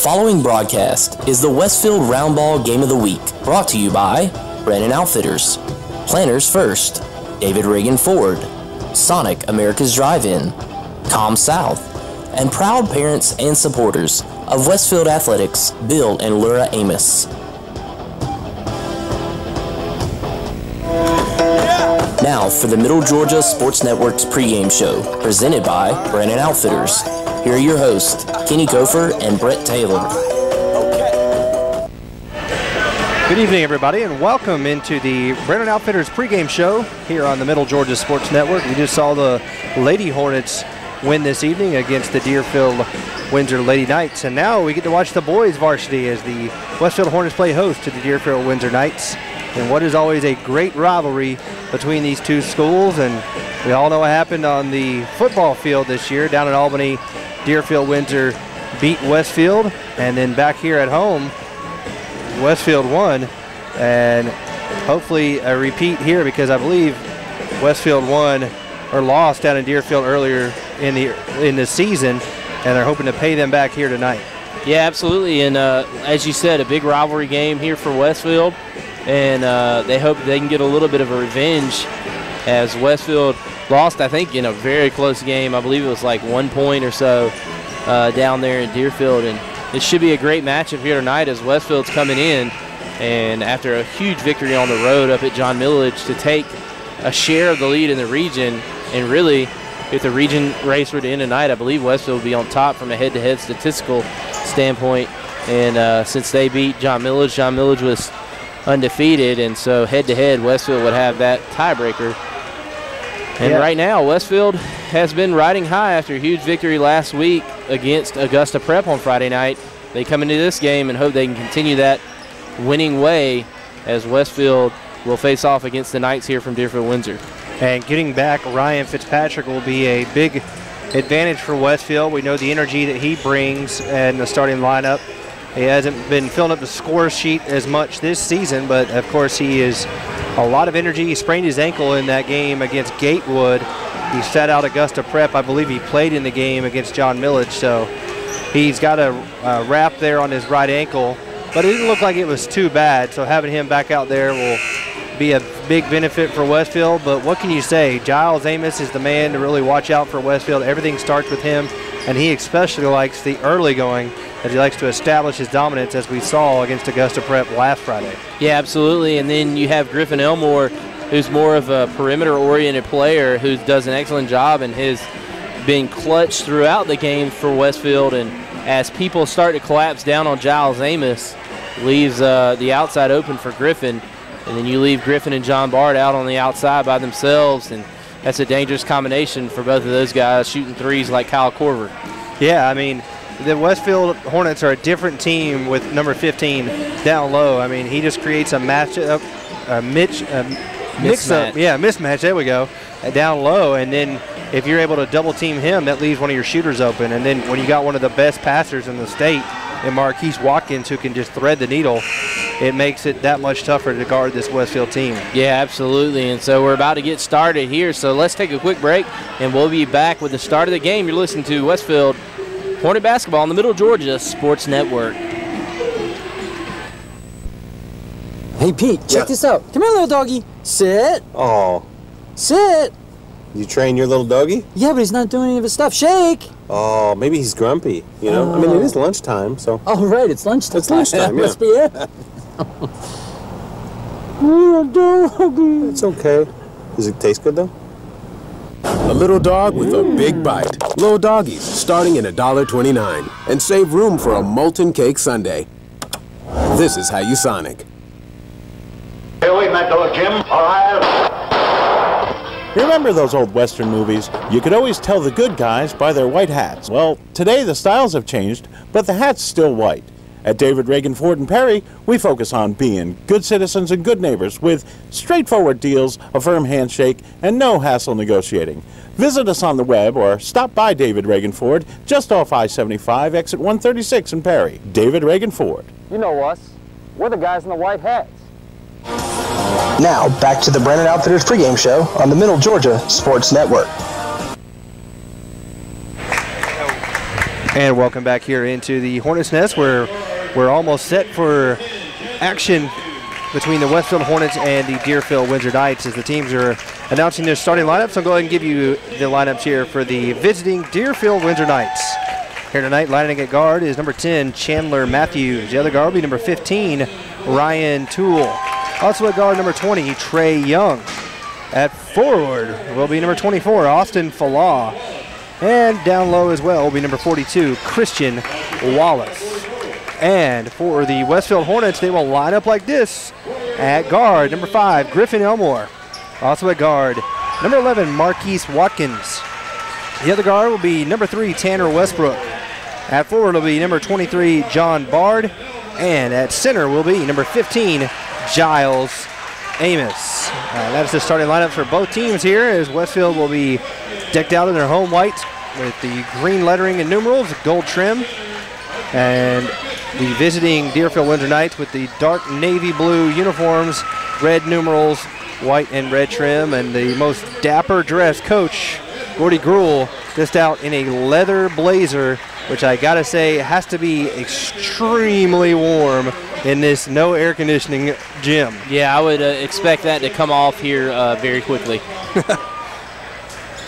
following broadcast is the Westfield Roundball Game of the Week, brought to you by Brandon Outfitters, Planners First, David Reagan Ford, Sonic America's Drive-In, Com South, and proud parents and supporters of Westfield Athletics, Bill and Laura Amos. Now for the Middle Georgia Sports Network's pregame show, presented by Brandon Outfitters. Here are your hosts, Kenny Gopher and Brett Taylor. Good evening, everybody, and welcome into the Brandon Outfitters pregame show here on the Middle Georgia Sports Network. We just saw the Lady Hornets win this evening against the Deerfield Windsor Lady Knights, and now we get to watch the boys varsity as the Westfield Hornets play host to the Deerfield Windsor Knights in what is always a great rivalry between these two schools. And we all know what happened on the football field this year down in Albany. Deerfield Windsor beat Westfield, and then back here at home Westfield won, and hopefully a repeat here, because I believe Westfield won or lost down in Deerfield earlier in the season, and they're hoping to pay them back here tonight. Yeah, absolutely, and as you said, a big rivalry game here for Westfield, and they hope they can get a little bit of a revenge, as Westfield lost, I think, in a very close game. I believe it was like 1 point or so down there in Deerfield, and it should be a great matchup here tonight as Westfield's coming in, and after a huge victory on the road up at John Millage, to take a share of the lead in the region. And really, if the region race were to end tonight, I believe Westfield would be on top from a head-to-head statistical standpoint. And since they beat John Millage was undefeated, and so head-to-head, Westfield would have that tiebreaker. And right now, Westfield has been riding high after a huge victory last week against Augusta Prep on Friday night. They come into this game and hope they can continue that winning way, as Westfield will face off against the Knights here from Deerfield Windsor. And getting back Ryan Fitzpatrick will be a big advantage for Westfield. We know the energy that he brings in the starting lineup. He hasn't been filling up the score sheet as much this season, but of course he is a lot of energy. He sprained his ankle in that game against Gatewood. He sat out Augusta Prep. I believe he played in the game against John Millage, so he's got a wrap there on his right ankle, but it didn't look like it was too bad, so having him back out there will be a big benefit for Westfield. But what can you say? Giles Amos is the man to really watch out for Westfield. Everything starts with him, and he especially likes the early going, as he likes to establish his dominance, as we saw against Augusta Prep last Friday. Yeah, absolutely. And then you have Griffin Elmore, who's more of a perimeter-oriented player who does an excellent job and has been clutch throughout the game for Westfield. And as people start to collapse down on Giles Amos, leaves the outside open for Griffin. And then you leave Griffin and John Bard out on the outside by themselves, and that's a dangerous combination for both of those guys shooting threes like Kyle Corver. Yeah, I mean, the Westfield Hornets are a different team with number 15 down low. I mean, he just creates a matchup, mix-up. Yeah, mismatch, there we go, down low. And then if you're able to double team him, that leaves one of your shooters open. And then when you got one of the best passers in the state, and Marquise Watkins, who can just thread the needle, it makes it that much tougher to guard this Westfield team. Yeah, absolutely. And so we're about to get started here, so let's take a quick break, and we'll be back with the start of the game. You're listening to Westfield Hornet Basketball on the Middle Georgia Sports Network. Hey, Pete, check this out. Come here, little doggy. Sit. Oh. Sit. You train your little doggy? Yeah, but he's not doing any of his stuff. Shake. Oh, maybe he's grumpy, you know? I mean, it is lunchtime, so. Oh, right, it's lunchtime. It's lunchtime, yeah. Must be it. Little doggy. It's okay. Does it taste good, though? A little dog with a big bite. Little doggies, starting at $1.29. And save room for a molten cake sundae. This is how you Sonic. Here we met to Jim. All right. Remember those old Western movies? You could always tell the good guys by their white hats. Well, today the styles have changed, but the hat's still white. At David Reagan Ford and Perry, we focus on being good citizens and good neighbors with straightforward deals, a firm handshake, and no hassle negotiating. Visit us on the web or stop by David Reagan Ford just off I-75, exit 136 in Perry. David Reagan Ford. You know us. We're the guys in the white hats. Now, back to the Brandon Outfitters pregame show on the Middle Georgia Sports Network. And welcome back here into the Hornets' Nest, where we're almost set for action between the Westfield Hornets and the Deerfield Windsor Knights as the teams are announcing their starting lineups. I'll go ahead and give you the lineups here for the visiting Deerfield Windsor Knights. Here tonight, lining at guard is number 10, Chandler Matthews. The other guard will be number 15, Ryan Toole. Also at guard, number 20, Trey Young. At forward will be number 24, Austin Falah. And down low as well will be number 42, Christian Wallace. And for the Westfield Hornets, they will line up like this. At guard, number 5, Griffin Elmore. Also at guard, number 11, Marquise Watkins. The other guard will be number 3, Tanner Westbrook. At forward will be number 23, John Bard. And at center will be number 15, Giles Amos. That is the starting lineup for both teams here, as Westfield will be decked out in their home white with the green lettering and numerals, gold trim. And the visiting Deerfield Windsor Knights with the dark navy blue uniforms, red numerals, white and red trim, and the most dapper dressed coach, Gordy Gruhl, just out in a leather blazer, which I gotta say has to be extremely warm in this no air conditioning gym. Yeah, I would expect that to come off here very quickly.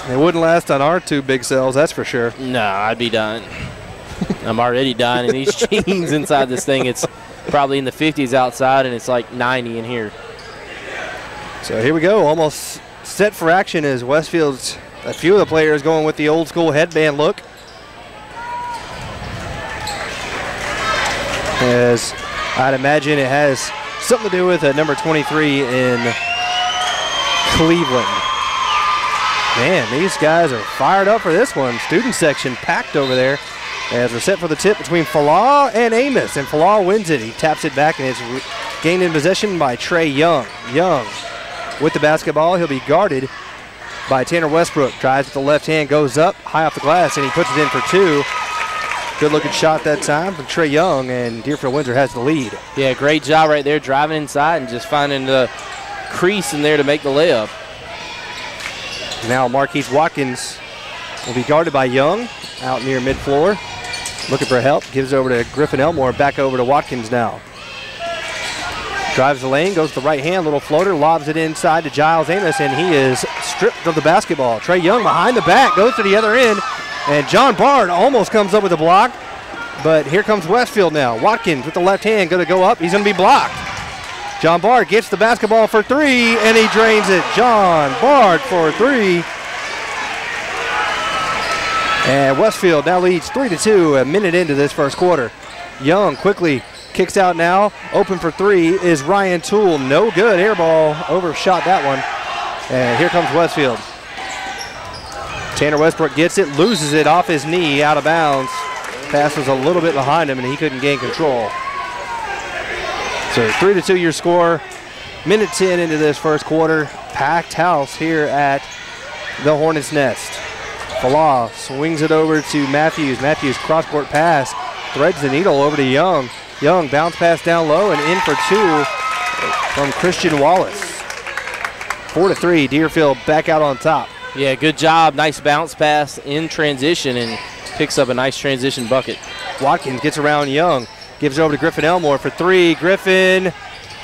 It wouldn't last on our two big cells, that's for sure. No, I'd be done. I'm already dying in these jeans inside this thing. It's probably in the 50s outside, and it's like 90 in here. So here we go, almost set for action as Westfield's a few of the players going with the old school headband look. As I'd imagine it has something to do with number 23 in Cleveland. Man, these guys are fired up for this one. Student section packed over there. As we're set for the tip between Falah and Amos, and Falah wins it. He taps it back, and it's gained in possession by Trey Young. Young with the basketball. He'll be guarded by Tanner Westbrook. Drives with the left hand, goes up high off the glass, and he puts it in for two. Good looking shot that time from Trey Young, and Deerfield Windsor has the lead. Yeah, great job right there, driving inside and just finding the crease in there to make the layup. Now Marquise Watkins will be guarded by Young out near mid-floor. Looking for help, gives over to Griffin Elmore, back over to Watkins now. Drives the lane, goes to the right hand, little floater, lobs it inside to Giles Amos, and he is stripped of the basketball. Trey Young behind the back, goes to the other end, and John Bard almost comes up with a block, but here comes Westfield now. Watkins with the left hand, going to go up, he's going to be blocked. John Bard gets the basketball for three, and he drains it. John Bard for three. And Westfield now leads 3-2 a minute into this first quarter. Young quickly kicks out now. Open for three is Ryan Toole. No good. Air ball. Overshot that one. And here comes Westfield. Tanner Westbrook gets it, loses it off his knee, out of bounds. Pass was a little bit behind him, and he couldn't gain control. So 3-2 your score. Minute 10 into this first quarter. Packed house here at the Hornets' Nest. Falah swings it over to Matthews. Matthews cross-court pass, threads the needle over to Young. Young bounce pass down low and in for two from Christian Wallace. 4-3, Deerfield back out on top. Yeah, good job. Nice bounce pass in transition and picks up a nice transition bucket. Watkins gets around Young, gives it over to Griffin Elmore for three. Griffin,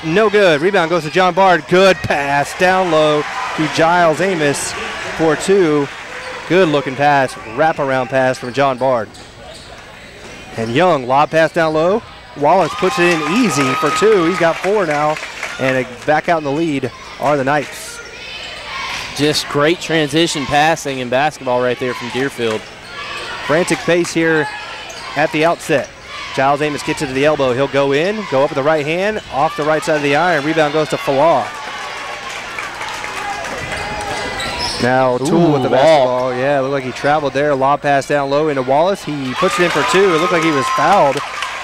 no good. Rebound goes to John Bard. Good pass down low to Giles Amos for two. Good looking pass, wraparound pass from John Bard. And Young, lob pass down low. Wallace puts it in easy for two. He's got four now. And back out in the lead are the Knights. Just great transition passing in basketball right there from Deerfield. Frantic pace here at the outset. Giles Amos gets it to the elbow. He'll go in, go up with the right hand, off the right side of the iron. Rebound goes to Falah. Now Toole with the basketball. Yeah, looked like he traveled there. Lob pass down low into Wallace. He puts it in for two. It looked like he was fouled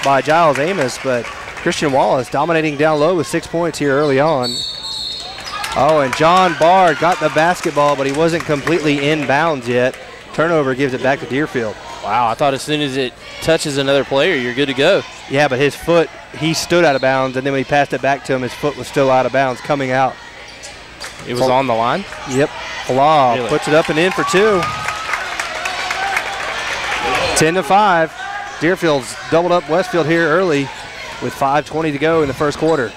by Giles Amos, but Christian Wallace dominating down low with 6 points here early on. Oh, and John Bard got the basketball, but he wasn't completely in bounds yet. Turnover gives it back to Deerfield. Wow, I thought as soon as it touches another player, you're good to go. Yeah, but his foot, he stood out of bounds, and then when he passed it back to him, his foot was still out of bounds coming out. It was on the line? Yep. Falah puts it up and in for two. 10-5. Deerfield's doubled up Westfield here early with 5:20 to go in the first quarter.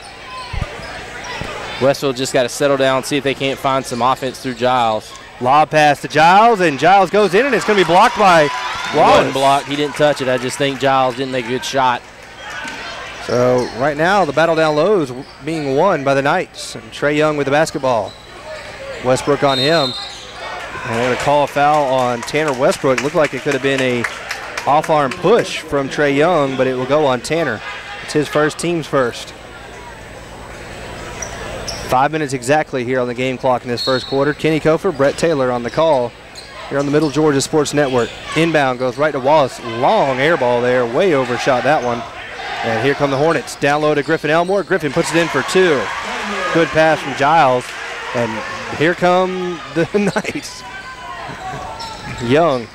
Westfield just got to settle down, see if they can't find some offense through Giles. Lob pass to Giles, and Giles goes in, and it's going to be blocked by Wallace. One block. He didn't touch it. I just think Giles didn't make a good shot. So right now, the battle down low is being won by the Knights. And Trey Young with the basketball. Westbrook on him. And they're going to call a foul on Tanner Westbrook. It looked like it could have been a off-arm push from Trey Young, but it will go on Tanner. It's his first, team's first. 5 minutes exactly here on the game clock in this first quarter. Kenny Kofer, Brett Taylor on the call here on the Middle Georgia Sports Network. Inbound goes right to Wallace. Long air ball there, way overshot that one. And here come the Hornets. Down low to Griffin Elmore. Griffin puts it in for two. Good pass from Giles. And here come the Knights. Young.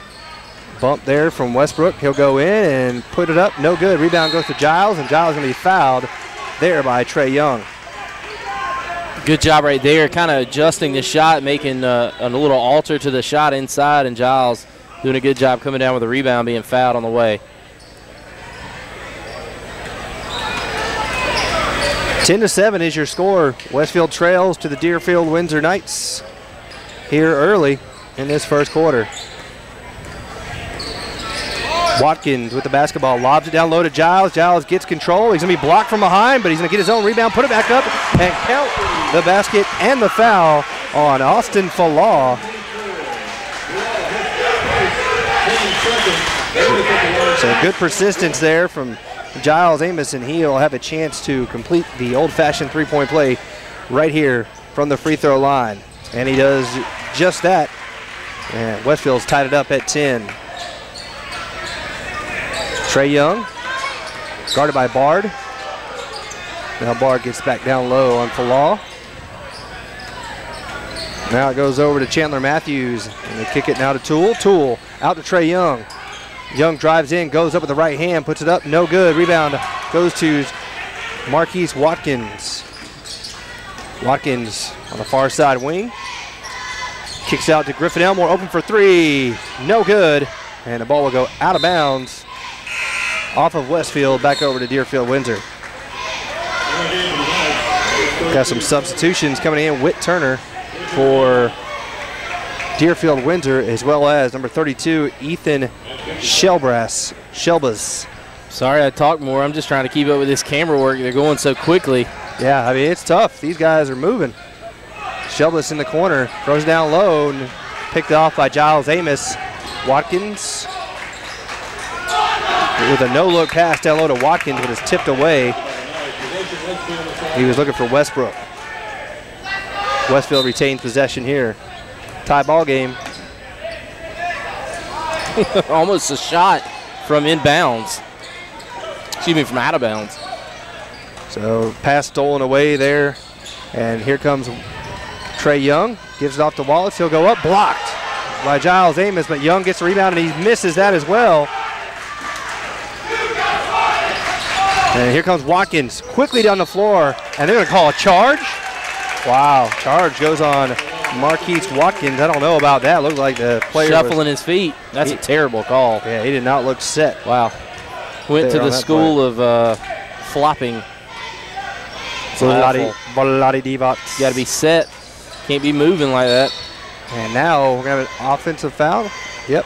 Bump there from Westbrook. He'll go in and put it up. No good. Rebound goes to Giles, and Giles going to be fouled there by Trey Young. Good job right there, kind of adjusting the shot, making a little alter to the shot inside, and Giles doing a good job coming down with a rebound, being fouled on the way. 10-7 is your score. Westfield trails to the Deerfield Windsor Knights here early in this first quarter. Watkins with the basketball, lobs it down low to Giles. Giles gets control. He's going to be blocked from behind, but he's going to get his own rebound, put it back up, and count the basket and the foul on Austin Falah. So good persistence there from Giles Amos, and he'll have a chance to complete the old-fashioned three-point play right here from the free throw line. And he does just that. And Westfield's tied it up at 10. Trey Young, guarded by Bard. Now Bard gets back down low on Falah. Now it goes over to Chandler Matthews, and they kick it now to Toole. Toole out to Trey Young. Young drives in, goes up with the right hand, puts it up, no good. Rebound goes to Marquise Watkins. Watkins on the far side wing. Kicks out to Griffin Elmore, open for three. No good. And the ball will go out of bounds off of Westfield, back over to Deerfield Windsor. Got some substitutions coming in. Whit Turner for Deerfield Windsor, as well as number 32, Ethan Shelbas. Sorry I talk more. I'm just trying to keep up with this camera work. They're going so quickly. Yeah, I mean, it's tough. These guys are moving. Shelbas in the corner, throws down low, and picked off by Giles Amos. Watkins with a no-look pass down low to Watkins, but is tipped away. He was looking for Westbrook. Westfield retains possession here. Tie ball game. Almost a shot from inbounds. Excuse me, from out of bounds. So pass stolen away there. And here comes Trey Young. Gives it off to Wallace. He'll go up. Blocked by Giles Amos, but Young gets the rebound, and he misses that as well. And here comes Watkins quickly down the floor, and they're going to call a charge. Wow, charge goes on Marquise Watkins. I don't know about that. Looked like the player shuffling his feet. That's a terrible call. Yeah, he did not look set. Wow. Went to the school of flopping. Got to be set. Can't be moving like that. And now we're going to have an offensive foul. Yep.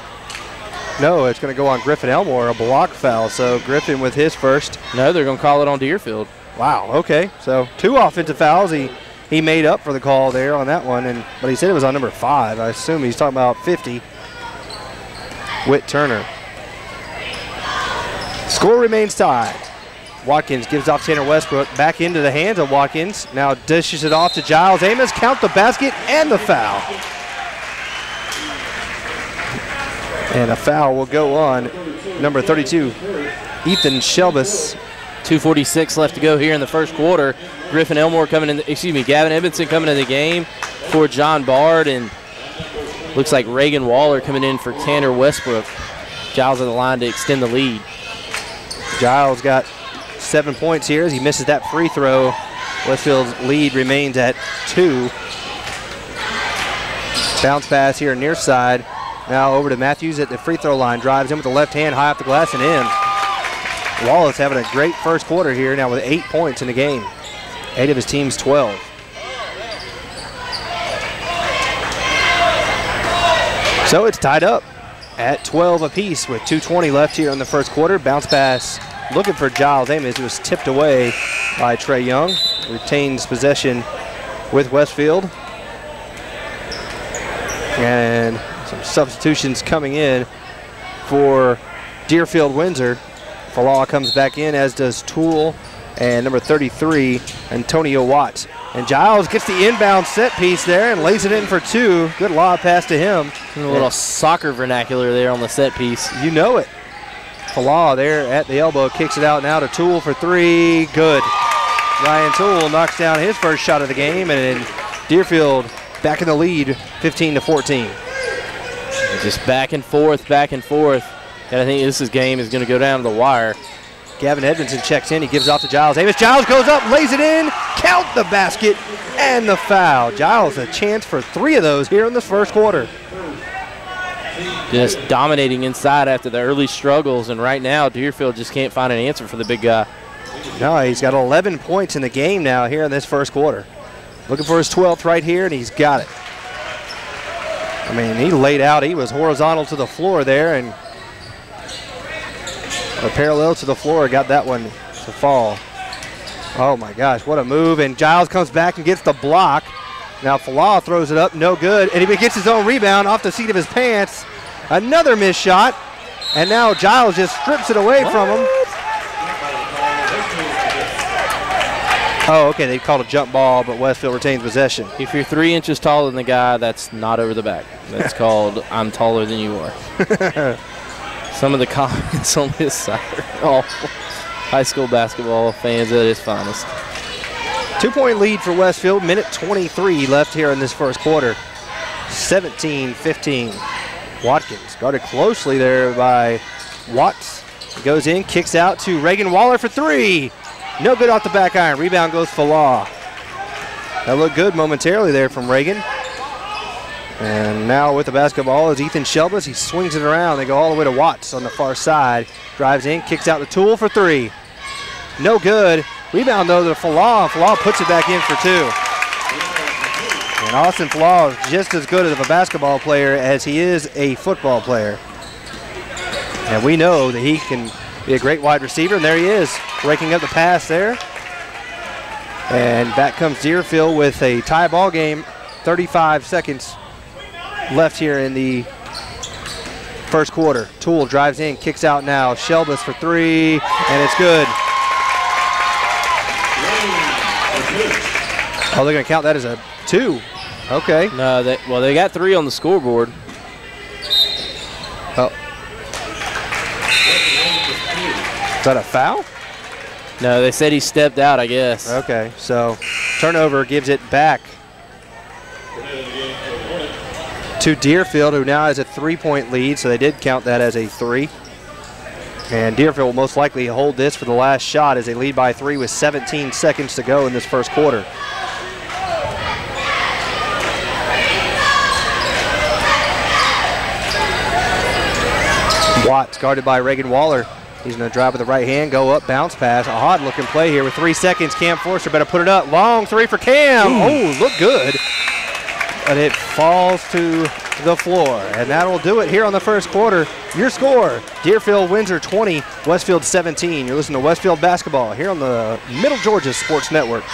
No, it's going to go on Griffin Elmore, a block foul. So Griffin with his first. No, they're going to call it on Deerfield. Wow, okay. So two offensive fouls. He made up for the call there on that one, but he said it was on number 5. I assume he's talking about 50. Whit Turner. Score remains tied. Watkins gives off Tanner Westbrook, back into the hands of Watkins. Now dishes it off to Giles Amos. Count the basket and the foul. And a foul will go on number 32, Ethan Shelbas. 2:46 left to go here in the first quarter. Griffin Elmore coming in, Gavin Edmondson coming in the game for John Bard, and looks like Reagan Waller coming in for Tanner Westbrook. Giles on the line to extend the lead. Giles got 7 points here as he misses that free throw. Westfield's lead remains at 2. Bounce pass here near side. Now over to Matthews at the free throw line. Drives in with the left hand, high off the glass and in. Wallace having a great first quarter here now with 8 points in the game. 8 of his team's 12. So it's tied up at 12 apiece with 2:20 left here in the first quarter. Bounce pass looking for Giles Amos. It was tipped away by Trey Young. Retains possession with Westfield. And some substitutions coming in for Deerfield Windsor. Falah comes back in, as does Toole and number 33, Antonio Watts. And Giles gets the inbound set piece there and lays it in for 2. Good lob pass to him. A little soccer vernacular there on the set piece. You know it. Falah there at the elbow, kicks it out now to Toole for 3. Good. Ryan Toole knocks down his first shot of the game, and Deerfield back in the lead, 15-14. Just back and forth, back and forth. And I think this game is going to go down to the wire. Gavin Edmondson checks in. He gives off to Giles Amos. Giles goes up, lays it in, count the basket, and the foul. Giles a chance for 3 of those here in this first quarter. Just dominating inside after the early struggles, and right now Deerfield just can't find an answer for the big guy. No, he's got 11 points in the game now here in this first quarter. Looking for his 12th right here, and he's got it. I mean, he laid out. He was horizontal to the floor there, and or parallel to the floor, got that one to fall. Oh my gosh, what a move. And Giles comes back and gets the block. Now Falah throws it up, no good. And he gets his own rebound off the seat of his pants. Another missed shot. And now Giles just strips it away from him. Oh, okay, they called a jump ball, but Westfield retains possession. If you're 3 inches taller than the guy, that's not over the back. That's called I'm taller than you are. Some of the comments on this side are awful. High school basketball fans at its finest. 2-point lead for Westfield. Minute 23 left here in this first quarter. 17-15. Watkins guarded closely there by Watts. Goes in, kicks out to Reagan Waller for 3. No good off the back iron. Rebound goes Falah. That looked good momentarily there from Reagan. And now with the basketball is Ethan Shelbus. He swings it around. They go all the way to Watts on the far side. Drives in, kicks out to Toole for 3. No good. Rebound though to Falah. Falah puts it back in for 2. And Austin Falah is just as good of a basketball player as he is a football player. And we know that he can be a great wide receiver. And there he is, breaking up the pass there. And back comes Deerfield with a tie ball game. 35 seconds left here in the first quarter. Toole drives in, kicks out now. Shelbus for 3, and it's good. Oh, they're going to count that as a 2. Okay. No, they got 3 on the scoreboard. Oh. Is that a foul? No, they said he stepped out, I guess. Okay, so turnover gives it back to Deerfield, who now has a 3-point lead, so they did count that as a 3. And Deerfield will most likely hold this for the last shot as they lead by 3 with 17 seconds to go in this first quarter. Watts guarded by Reagan Waller. He's going to drive with the right hand, go up, bounce pass. A odd-looking play here with 3 seconds. Cam Forster better put it up. Long 3 for Cam. Oh, look good. But it falls to the floor. And that'll do it here on the first quarter. Your score, Deerfield Windsor 20, Westfield 17. You're listening to Westfield Basketball here on the Middle Georgia Sports Network.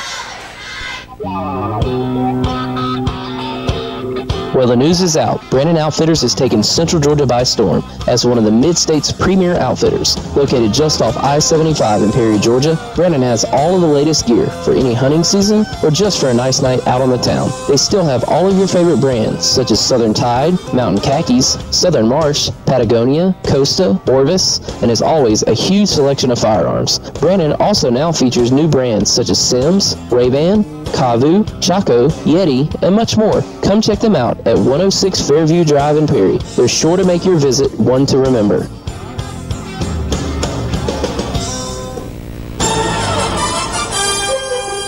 Well, the news is out. Brandon Outfitters has taken Central Georgia by storm as one of the Mid-State's premier outfitters. Located just off I-75 in Perry, Georgia, Brandon has all of the latest gear for any hunting season or just for a nice night out on the town. They still have all of your favorite brands such as Southern Tide, Mountain Khakis, Southern Marsh, Patagonia, Costa, Orvis, and as always, a huge selection of firearms. Brandon also now features new brands such as Sims, Ray-Ban, Kavu, Chaco, Yeti, and much more. Come check them out at 106 Fairview Drive in Perry. They're sure to make your visit one to remember.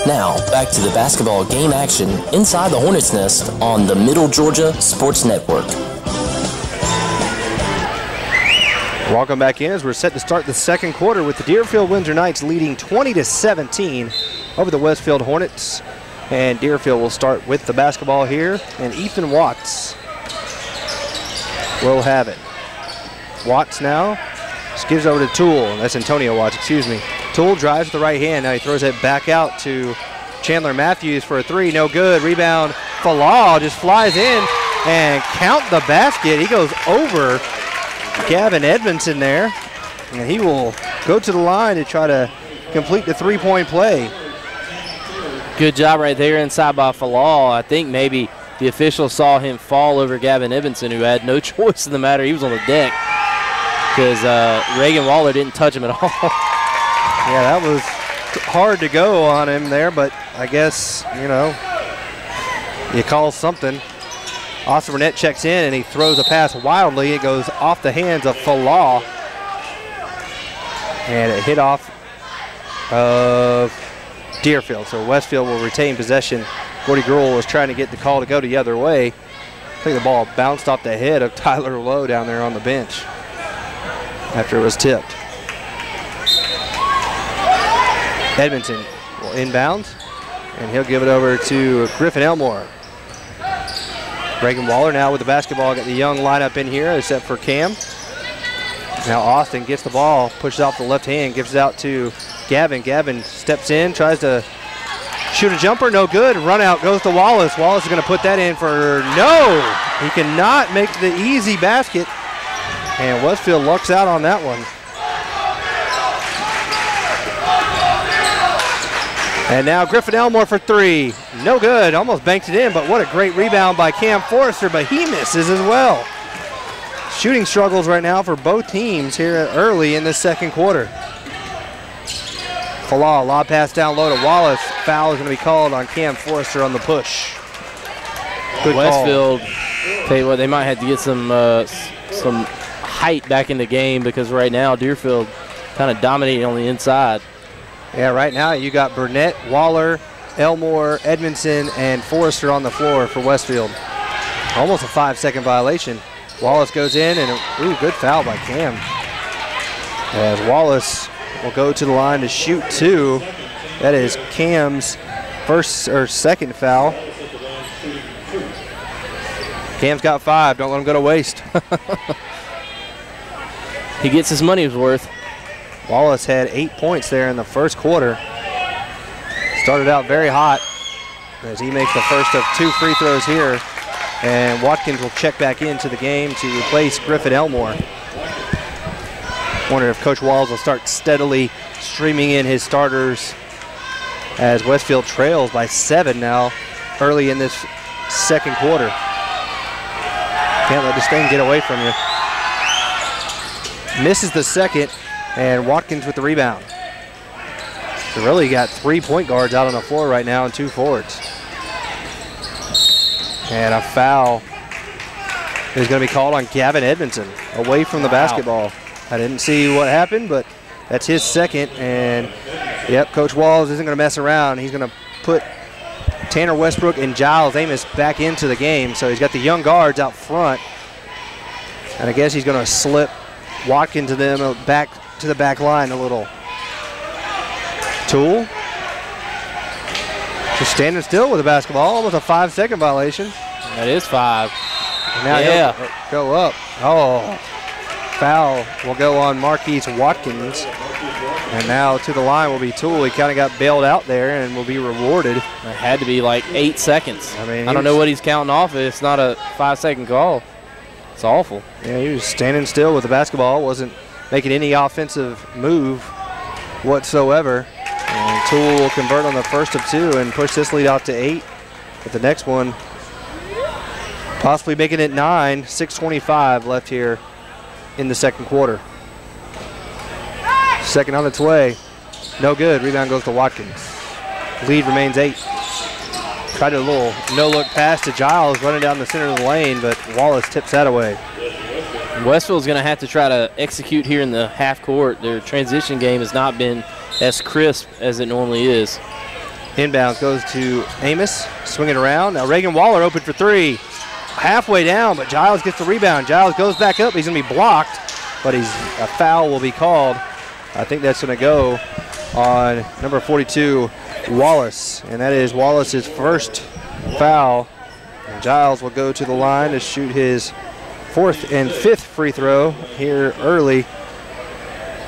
Now, back to the basketball game action inside the Hornets' Nest on the Middle Georgia Sports Network. Welcome back in as we're set to start the second quarter with the Deerfield Windsor Knights leading 20-17 over the Westfield Hornets. And Deerfield will start with the basketball here, and Ethan Watts will have it. Watts now just gives over to Toole. That's Antonio Watts, excuse me. Toole drives the right hand. Now he throws it back out to Chandler Matthews for a three. No good. Rebound. Falah just flies in and count the basket. He goes over Gavin Edmondson there, and he will go to the line to try to complete the three-point play. Good job right there inside by Falah. I think maybe the official saw him fall over Gavin Edmondson, who had no choice in the matter. He was on the deck because Reagan Waller didn't touch him at all. Yeah, that was hard to go on him there, but I guess, you know, you call something. Austin Burnett checks in, and he throws a pass wildly. It goes off the hands of Falah, and it hit off of Deerfield. So Westfield will retain possession. Gordy Gruhl was trying to get the call to go the other way. I think the ball bounced off the head of Tyler Lowe down there on the bench after it was tipped. Edmondson will inbound, and he'll give it over to Griffin Elmore. Reagan Waller now with the basketball. Got the young lineup in here except for Cam. Now Austin gets the ball, pushes off the left hand, gives it out to Gavin. Gavin steps in, tries to shoot a jumper, no good. Run out goes to Wallace. Wallace is going to put that in for no. He cannot make the easy basket, and Westfield lucks out on that one. And now Griffin Elmore for three. No good. Almost banked it in, but what a great rebound by Cam Forrester, but he misses as well. Shooting struggles right now for both teams here early in the second quarter. Falah, lob pass down low to Wallace. Foul is going to be called on Cam Forrester on the push. Good Westfield, tell you what, they might have to get some height back in the game, because right now Deerfield kind of dominating on the inside. Yeah, right now you got Burnett, Waller, Elmore, Edmondson, and Forrester on the floor for Westfield. Almost a 5-second violation. Wallace goes in, and good foul by Cam. As Wallace will go to the line to shoot two. That is Cam's second foul. Cam's got 5. Don't let him go to waste. He gets his money's worth. Wallace had 8 points there in the first quarter. Started out very hot as he makes the first of 2 free throws here. And Watkins will check back into the game to replace Griffin Elmore. Wonder if Coach Walls will start steadily streaming in his starters as Westfield trails by 7 now early in this second quarter. Can't let this thing get away from you. Misses the second, and Watkins with the rebound. So really got 3 point guards out on the floor right now and 2 forwards. And a foul is going to be called on Gavin Edmondson away from the basketball. I didn't see what happened, but that's his second. And, yep, Coach Walls isn't going to mess around. He's going to put Tanner Westbrook and Giles Amos back into the game. So he's got the young guards out front. And I guess he's going to slip Watkins to them back to the back line a little. Toole just standing still with the basketball. Almost a 5-second violation. That is 5. And now he'll go up. Oh, foul will go on Marquise Watkins. And now to the line will be Toole. He kind of got bailed out there and will be rewarded. It had to be like 8 seconds. I mean, I don't know what he's counting off. It's not a 5-second call. It's awful. Yeah, he was standing still with the basketball. Wasn't making any offensive move whatsoever. And Toole will convert on the first of 2 and push this lead out to 8. But the next one possibly making it 9. 6:25 left here in the second quarter. Second on its way. No good. Rebound goes to Watkins. Lead remains 8. Tried a little no-look pass to Giles running down the center of the lane, but Wallace tips that away. Westfield's going to have to try to execute here in the half court. Their transition game has not been as crisp as it normally is. Inbounds goes to Amos. Swing it around. Now Reagan Waller open for 3. Halfway down, but Giles gets the rebound. Giles goes back up. He's going to be blocked. but a foul will be called. I think that's going to go on number 42, Wallace, and that is Wallace's first foul. And Giles will go to the line to shoot his 4th and 5th free throw here early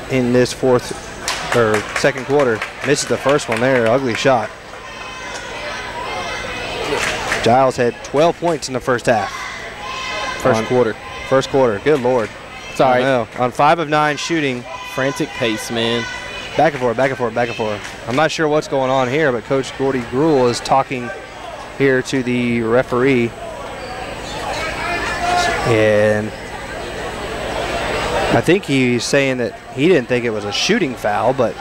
in this second quarter. Misses the first one there, ugly shot. Giles had 12 points in the first half. First quarter, good Lord. Sorry. On 5 of 9 shooting. Frantic pace, man. Back and forth, back and forth, back and forth. I'm not sure what's going on here, but Coach Gordy Gruel is talking here to the referee. And I think he's saying that he didn't think it was a shooting foul, but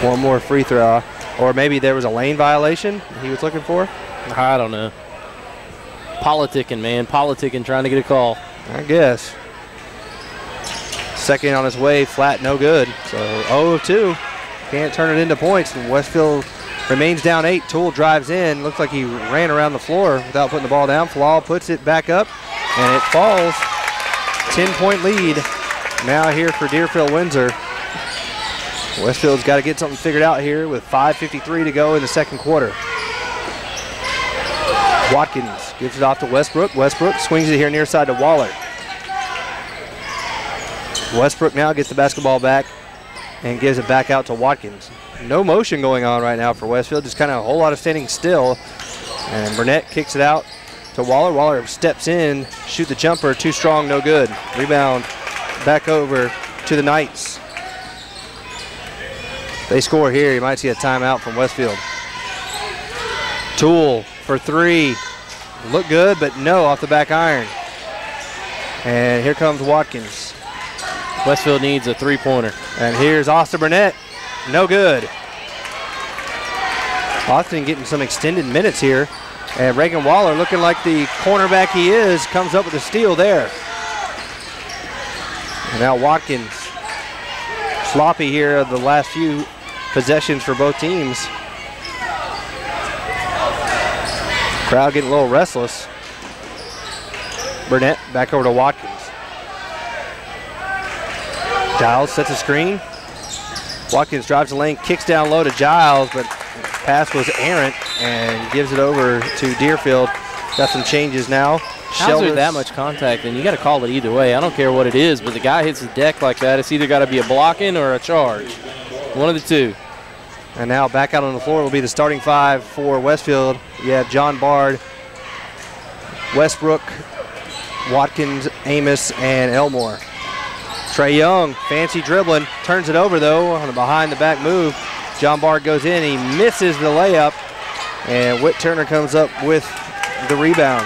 one more free throw. Or maybe there was a lane violation he was looking for. I don't know. Politicking, man. Politicking, trying to get a call. I guess. Second on his way, flat, no good. So 0 of 2. Can't turn it into points. And Westfield remains down 8. Toole drives in. Looks like he ran around the floor without putting the ball down. Flaw puts it back up, and it falls. 10-point lead now here for Deerfield Windsor. Westfield's got to get something figured out here with 5:53 to go in the second quarter. Watkins gives it off to Westbrook. Westbrook swings it here near side to Waller. Westbrook now gets the basketball back and gives it back out to Watkins. No motion going on right now for Westfield, just kind of a whole lot of standing still. And Burnett kicks it out to Waller. Waller steps in, shoot the jumper, too strong, no good. Rebound back over to the Knights. They score here, you might see a timeout from Westfield. Toole for 3. Look good, but no, off the back iron. And here comes Watkins. Westfield needs a 3-pointer. And here's Austin Burnett. No good. Austin getting some extended minutes here. And Reagan Waller, looking like the cornerback he is, comes up with a steal there. And now Watkins. Sloppy here the last few possessions for both teams. Crowd getting a little restless. Burnett back over to Watkins. Giles sets a screen. Watkins drives the lane, kicks down low to Giles, but pass was errant and gives it over to Deerfield. Got some changes now. How's there that much contact? And you got to call it either way. I don't care what it is, but the guy hits the deck like that. It's either got to be a blocking or a charge. One of the two. And now back out on the floor will be the starting 5 for Westfield. You have John Bard, Westbrook, Watkins, Amos, and Elmore. Trey Young, fancy dribbling, turns it over though on a behind the back move. John Bard goes in, he misses the layup, and Whit Turner comes up with the rebound.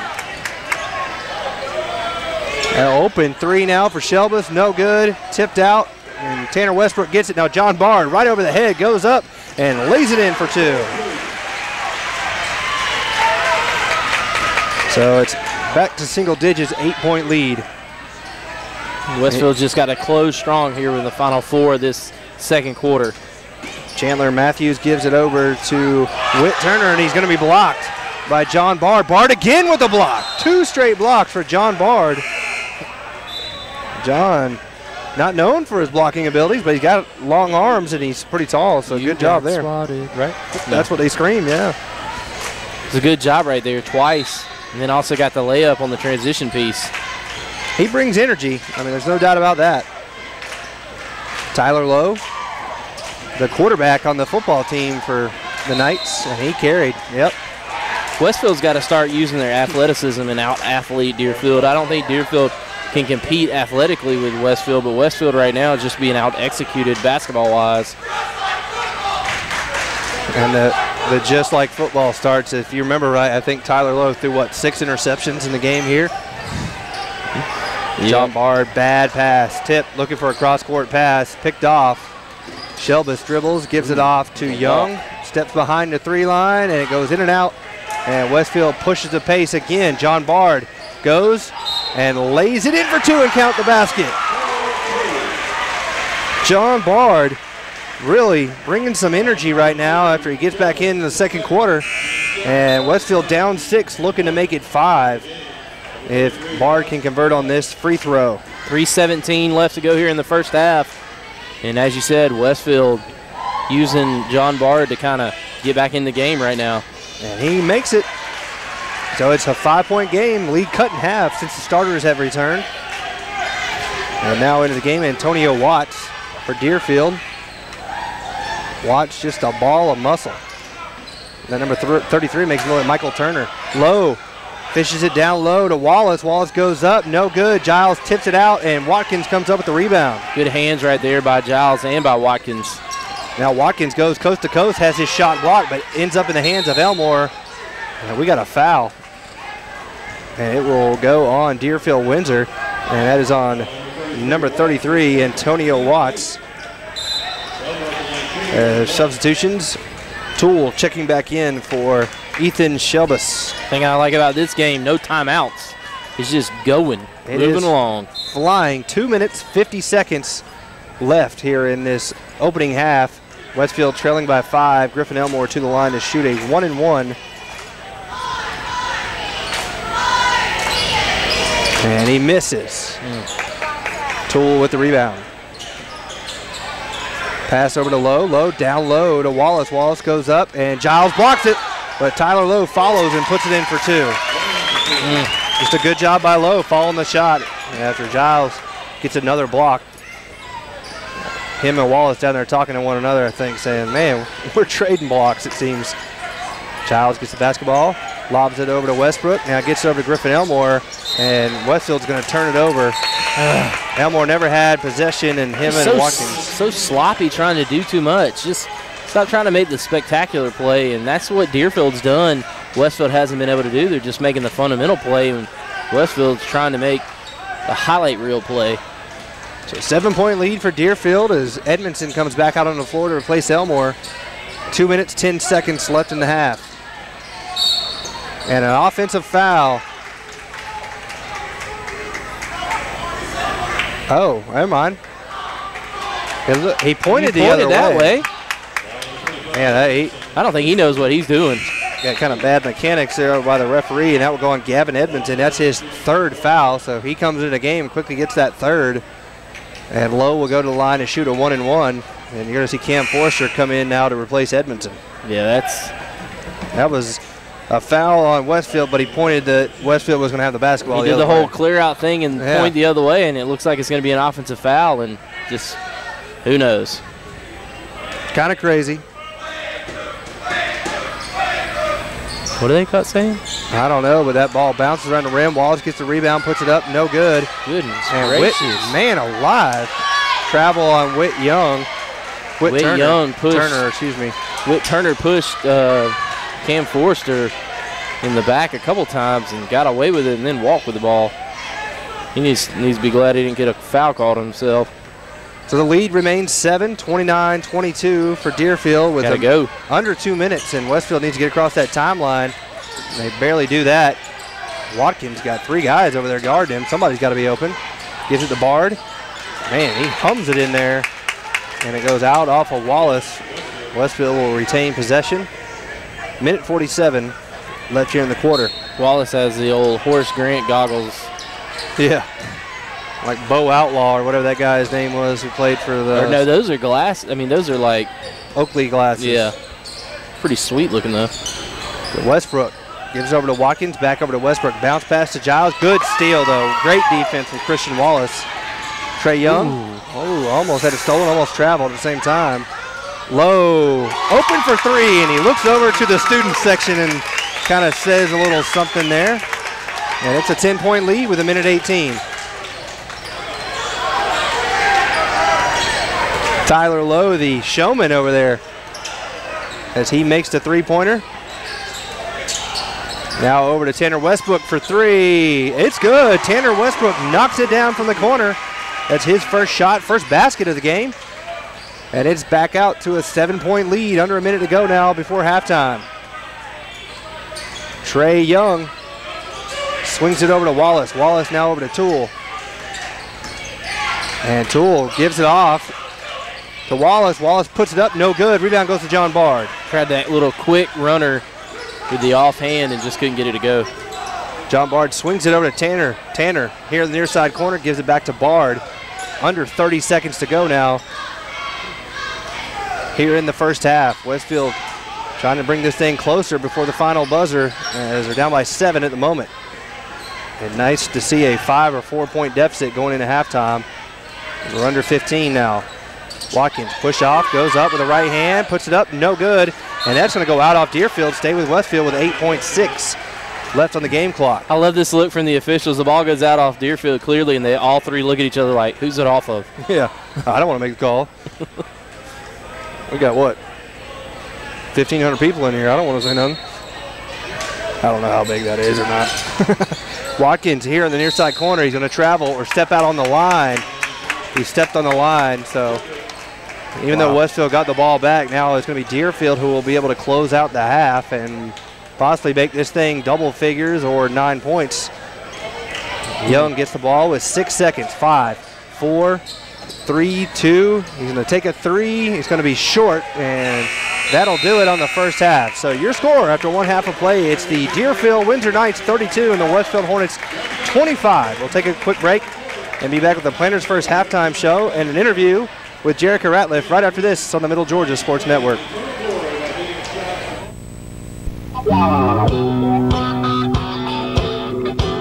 An open 3 now for Shelbus, no good, tipped out, and Tanner Westbrook gets it. Now John Bard right over the head, goes up and lays it in for 2. So it's back to single digits, 8-point lead. Westfield's just got to close strong here in the final 4 of this second quarter. Chandler Matthews gives it over to Whit Turner, and he's going to be blocked by John Bard. Bard again with a block. 2 straight blocks for John Bard. John, not known for his blocking abilities, but he's got long arms and he's pretty tall, so good job there. Swatted, right? That's what they scream, yeah. It's a good job right there, twice. And then also got the layup on the transition piece. He brings energy. I mean, there's no doubt about that. Tyler Lowe, the quarterback on the football team for the Knights, and he carried. Yep. Westfield's got to start using their athleticism and out-athlete Deerfield. I don't think Deerfield can compete athletically with Westfield, but Westfield right now is just being out-executed basketball-wise. And the just like football starts, if you remember right, I think Tyler Lowe threw, 6 interceptions in the game here? Yep. John Bard, bad pass. Tip, looking for a cross-court pass, picked off. Shelbus dribbles, gives it off to Young, steps behind the 3 line, and it goes in and out. And Westfield pushes the pace again. John Bard goes and lays it in for 2 and count the basket. John Bard really bringing some energy right now after he gets back in the second quarter. And Westfield down 6, looking to make it 5. if Bard can convert on this free throw. 3:17 left to go here in the first half. And as you said, Westfield using John Bard to kind of get back in the game right now. And he makes it. So it's a 5-point game, lead cut in half since the starters have returned. And now into the game, Antonio Watts for Deerfield. Watts just a ball of muscle. That number 33 makes noise. Michael Turner. Low. Fishes it down low to Wallace. Wallace goes up. No good. Giles tips it out, and Watkins comes up with the rebound. Good hands right there by Giles and by Watkins. Now Watkins goes coast to coast, has his shot blocked, but ends up in the hands of Elmore. And we got a foul. And it will go on Deerfield Windsor. And that is on number 33, Antonio Watts. Substitutions. Toole checking back in for Ethan Shelbus. Thing I like about this game, no timeouts. It's just going, moving along. Flying. 2 minutes, 50 seconds left here in this opening half. Westfield trailing by 5. Griffin Elmore to the line to shoot a 1-and-1. And he misses. Toole with the rebound. Pass over to Lowe. Lowe down low to Wallace. Wallace goes up, and Giles blocks it. But Tyler Lowe follows and puts it in for 2. Just a good job by Lowe following the shot. And after Giles gets another block. Him and Wallace down there talking to one another, I think, saying, man, we're trading blocks, it seems. Giles gets the basketball, lobs it over to Westbrook. Now gets it over to Griffin Elmore, and Westfield's going to turn it over. Elmore never had possession, and him and Watkins. So sloppy trying to do too much. Just stop trying to make the spectacular play, and that's what Deerfield's done. Westfield hasn't been able to do. They're just making the fundamental play, and Westfield's trying to make the highlight reel play. So 7-point lead for Deerfield as Edmondson comes back out on the floor to replace Elmore. 2 minutes, 10 seconds left in the half. And an offensive foul. Oh, never mind. He pointed the other way. Man, I don't think he knows what he's doing. Got kind of bad mechanics there by the referee, and that will go on Gavin Edmondson. That's his 3rd foul, so he comes into the game, quickly gets that 3rd. And Lowe will go to the line and shoot a 1-and-1. And you're going to see Cam Forster come in now to replace Edmondson. Yeah, that was a foul on Westfield, but he pointed that Westfield was going to have the basketball. He did the whole clear out thing and point the other way, and it looks like it's going to be an offensive foul, and just who knows. Kind of crazy. What are they saying? I don't know, but that ball bounces around the rim. Wallace gets the rebound, puts it up, no good. Goodness gracious. Man alive. Travel on Whit Young. Whit Turner pushed Cam Forster in the back a couple times and got away with it and then walked with the ball. He needs to be glad he didn't get a foul called on himself. So the lead remains 7, 29-22 for Deerfield with under 2 minutes, and Westfield needs to get across that timeline. They barely do that. Watkins got 3 guys over there guarding him. Somebody's got to be open. Gives it to Bard. Man, he hums it in there, and it goes out off of Wallace. Westfield will retain possession. Minute 47 left here in the quarter. Wallace has the old Horace Grant goggles. Yeah. Like Bo Outlaw or whatever that guy's name was who played for the... Or no, those are glass. I mean, those are like... Oakley glasses. Yeah. Pretty sweet looking, though. Westbrook gives over to Watkins, back over to Westbrook. Bounce pass to Giles. Good steal, though. Great defense from Christian Wallace. Trey Young. Oh, almost had it stolen, almost traveled at the same time. Low. Open for 3, and he looks over to the student section and kind of says a little something there. And it's a 10-point lead with a minute 18. Tyler Lowe, the showman over there, as he makes the 3-pointer. Now over to Tanner Westbrook for 3. It's good. Tanner Westbrook knocks it down from the corner. That's his first shot, first basket of the game. And it's back out to a 7-point lead. Under a minute to go now before halftime. Trey Young swings it over to Wallace. Wallace now over to Toole. And Toole gives it off to Wallace. Wallace puts it up, no good. Rebound goes to John Bard. Tried that little quick runner with the offhand and just couldn't get it to go. John Bard swings it over to Tanner. Tanner here in the near side corner gives it back to Bard. Under 30 seconds to go now here in the first half. Westfield trying to bring this thing closer before the final buzzer as they're down by 7 at the moment. And nice to see a 5 or 4 point deficit going into halftime. We're under 15 now. Watkins push off, goes up with the right hand, puts it up, no good. And that's going to go out off Deerfield. Stay with Westfield with 8.6 left on the game clock. I love this look from the officials. The ball goes out off Deerfield clearly, and they all three look at each other like, who's it off of? Yeah, I don't want to make the call. We got what? 1,500 people in here. I don't want to say nothing. I don't know how big that is or not. Watkins here in the near side corner. He's going to travel or step out on the line. He stepped on the line, so even though Westfield got the ball back, now it's going to be Deerfield who will be able to close out the half and possibly make this thing double figures or 9 points. Young gets the ball with 6 seconds. 5, 4, 3, 2. He's going to take a 3. He's going to be short, and that'll do it on the first half. So your score after one half of play, it's the Deerfield Windsor Knights 32 and the Westfield Hornets 25. We'll take a quick break and be back with the Planters First halftime show and an interview with Jerica Ratliff right after this on the Middle Georgia Sports Network.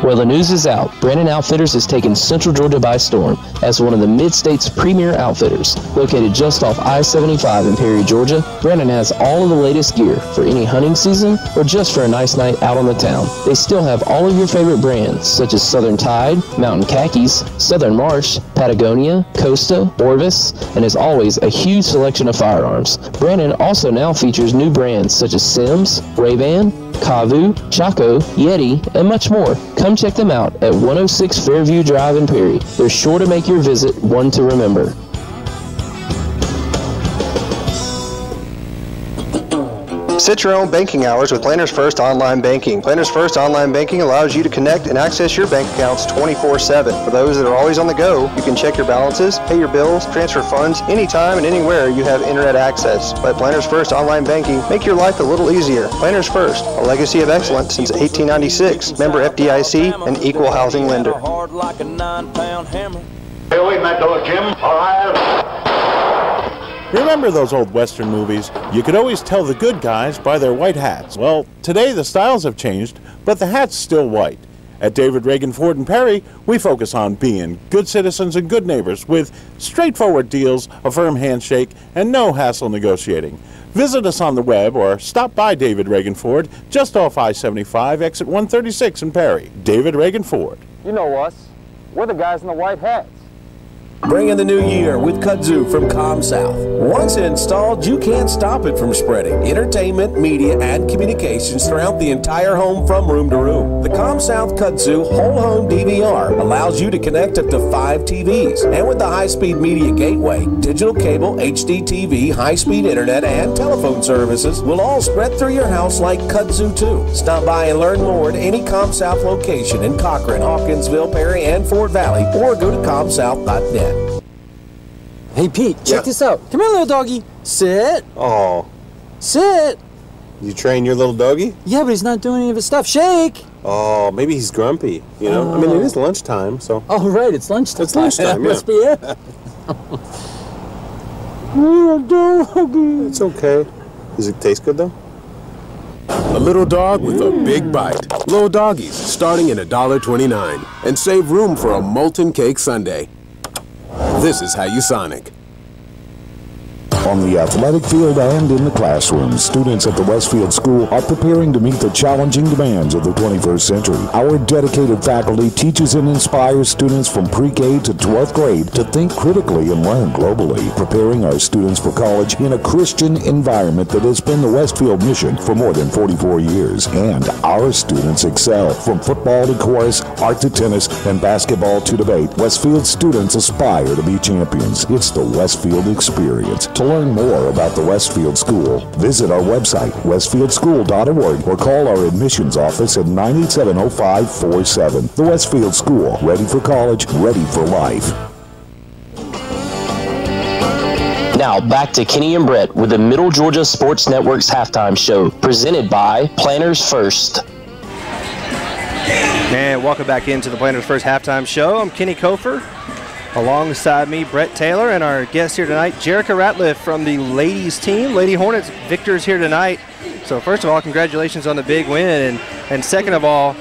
Well, the news is out. Brandon Outfitters has taken Central Georgia by storm as one of the Mid-State's premier outfitters. Located just off I-75 in Perry, Georgia, Brandon has all of the latest gear for any hunting season or just for a nice night out on the town. They still have all of your favorite brands such as Southern Tide, Mountain Khakis, Southern Marsh, Patagonia, Costa, Orvis, and as always, a huge selection of firearms. Brandon also now features new brands such as Sims, Ray-Ban, Kavu, Chaco, Yeti, and much more. Come check them out at 106 Fairview Drive in Perry. They're sure to make your visit one to remember. Set your own banking hours with Planters First Online Banking. Planters First Online Banking allows you to connect and access your bank accounts 24/7. For those that are always on the go, you can check your balances, pay your bills, transfer funds anytime and anywhere you have internet access. Let Planters First Online Banking make your life a little easier. Planters First, a legacy of excellence since 1896. Member FDIC, an equal housing lender. Hey, wait a minute, though, Jim. All right. Remember those old Western movies? You could always tell the good guys by their white hats. Well, today the styles have changed, but the hat's still white. At David Reagan Ford and Perry, we focus on being good citizens and good neighbors with straightforward deals, a firm handshake, and no hassle negotiating. Visit us on the web or stop by David Reagan Ford just off I-75, exit 136 in Perry. David Reagan Ford. You know us. We're the guys in the white hats. Bring in the new year with kudzu from ComSouth. Once installed, you can't stop it from spreading entertainment, media, and communications throughout the entire home from room to room. The ComSouth kudzu whole home DVR allows you to connect up to 5 TVs. And with the high-speed media gateway, digital cable, HD TV, high-speed internet, and telephone services will all spread through your house like kudzu 2. Stop by and learn more at any ComSouth location in Cochran, Hawkinsville, Perry, and Fort Valley, or go to comsouth.net. Hey, Pete, check this out. Come here, little doggy. Sit. Oh. Sit. You train your little doggy? Yeah, but he's not doing any of his stuff. Shake. Oh, maybe he's grumpy, you know? I mean, it is lunchtime, so. Oh, right, it's lunchtime. It's lunchtime, That must be it. Little doggy. It's okay. Does it taste good, though? A little dog with a big bite. Little doggies starting at $1.29 and save room for a molten cake sundae. This is how you Sonic. On the athletic field and in the classroom, students at the Westfield School are preparing to meet the challenging demands of the 21st century. Our dedicated faculty teaches and inspires students from pre-K to 12th grade to think critically and learn globally, preparing our students for college in a Christian environment that has been the Westfield mission for more than 44 years. And our students excel from football to chorus, art to tennis, and basketball to debate. Westfield students aspire to be champions. It's the Westfield experience. To learn more about the Westfield School, visit our website, westfieldschool.org, or call our admissions office at 987-0547. The Westfield School, ready for college, ready for life. Now back to Kenny and Brett with the Middle Georgia Sports Network's halftime show, presented by Planters First. And welcome back into the Planners First Halftime Show. I'm Kenny Kofer. Alongside me, Brett Taylor, and our guest here tonight, Jerica Ratliff from the ladies team. Lady Hornets victors here tonight. So first of all, congratulations on the big win. And second of all,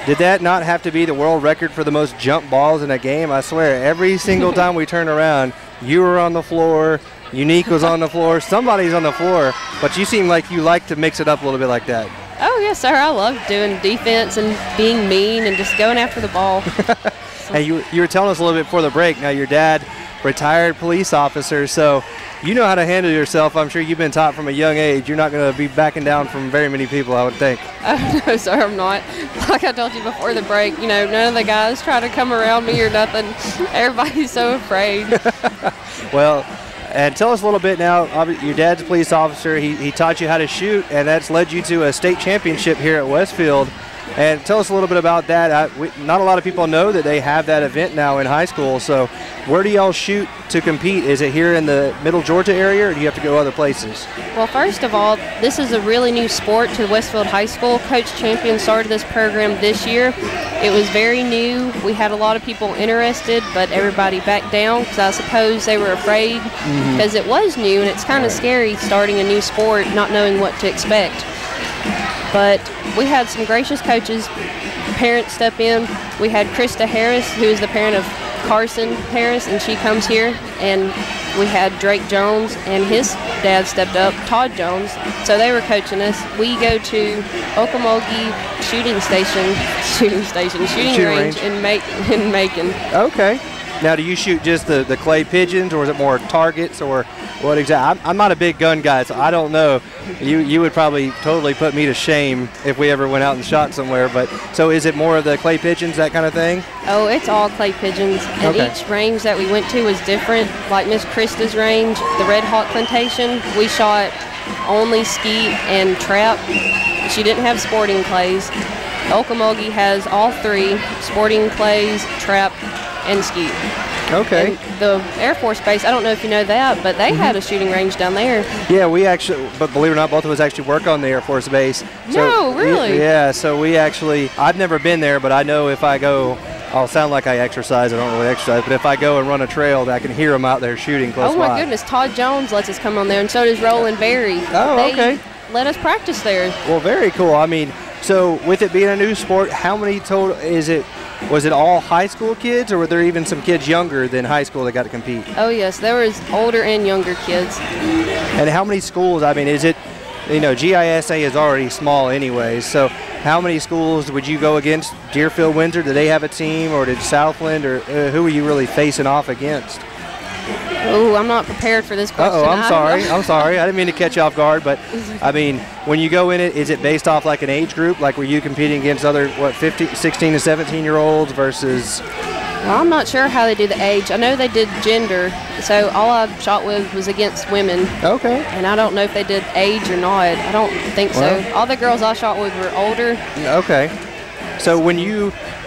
did that not have to be the world record for the most jump balls in a game? I swear, every single time we turn around, you were on the floor, Unique was on the floor, somebody's on the floor, but you seem like you like to mix it up a little bit like that. Oh, yes, sir. I love doing defense and being mean and just going after the ball. Hey, you were telling us a little bit before the break. Now, your dad, retired police officer, so you know how to handle yourself. I'm sure you've been taught from a young age. You're not going to be backing down from very many people, I would think. Oh, no, sir, I'm not. Like I told you before the break, you know, none of the guys try to come around me or nothing. Everybody's so afraid. Well, and tell us a little bit now. Your dad's a police officer. He taught you how to shoot, and that's led you to a state championship here at Westfield. And tell us a little bit about that. Not a lot of people know that they have that event now in high school. So where do y'all shoot to compete? Is it here in the Middle Georgia area, or do you have to go other places? Well, first of all, this is a really new sport to Westfield High School. Coach Champion started this program this year. It was very new. We had a lot of people interested, but everybody backed down because I suppose they were afraid because it was new, and it's kind of scary starting a new sport, not knowing what to expect. But we had some gracious coaches, parents step in. We had Krista Harris, who is the parent of Carson Harris, and she comes here. And we had Drake Jones, and his dad stepped up, Todd Jones. So they were coaching us. We go to Okmulgee shooting range in Macon. Okay. Now, do you shoot just the clay pigeons, or is it more targets, or what exactly? I'm not a big gun guy, so I don't know. You would probably totally put me to shame if we ever went out and shot somewhere. But so is it more of the clay pigeons, that kind of thing? Oh, it's all clay pigeons, and each range that we went to was different. Like Miss Krista's range, the Red Hawk Plantation, we shot only skeet and trap. She didn't have sporting clays. Okmulgee has all three: sporting clays, trap, and skeet. Okay. And the Air Force Base, I don't know if you know that, but they had a shooting range down there. Yeah, we actually, but believe it or not, both of us actually work on the Air Force Base. No, really? Yeah, so we actually, I've never been there, but I know if I go, I'll sound like I exercise. I don't really exercise, but if I go and run a trail, I can hear them out there shooting close by. Oh, my goodness. Todd Jones lets us come on there, and so does Roland Berry. Oh, okay. Let us practice there. Well, very cool. I mean, so with it being a new sport, how many total is it? Was it all high school kids, or were there even some kids younger than high school that got to compete? Oh, yes. There was older and younger kids. And how many schools? I mean, is it, you know, GISA is already small anyways, so how many schools would you go against? Deerfield, Windsor, did they have a team, or did Southland, or who were you really facing off against? Oh, I'm not prepared for this question. Uh-oh, I'm sorry. I didn't mean to catch you off guard, but, I mean, when you go in it, is it based off like an age group? Like, were you competing against other, 16 to 17-year-olds versus? Well, I'm not sure how they do the age. I know they did gender, so all I shot with was against women. Okay. And I don't know if they did age or not. I don't think so. All the girls I shot with were older. Okay. So when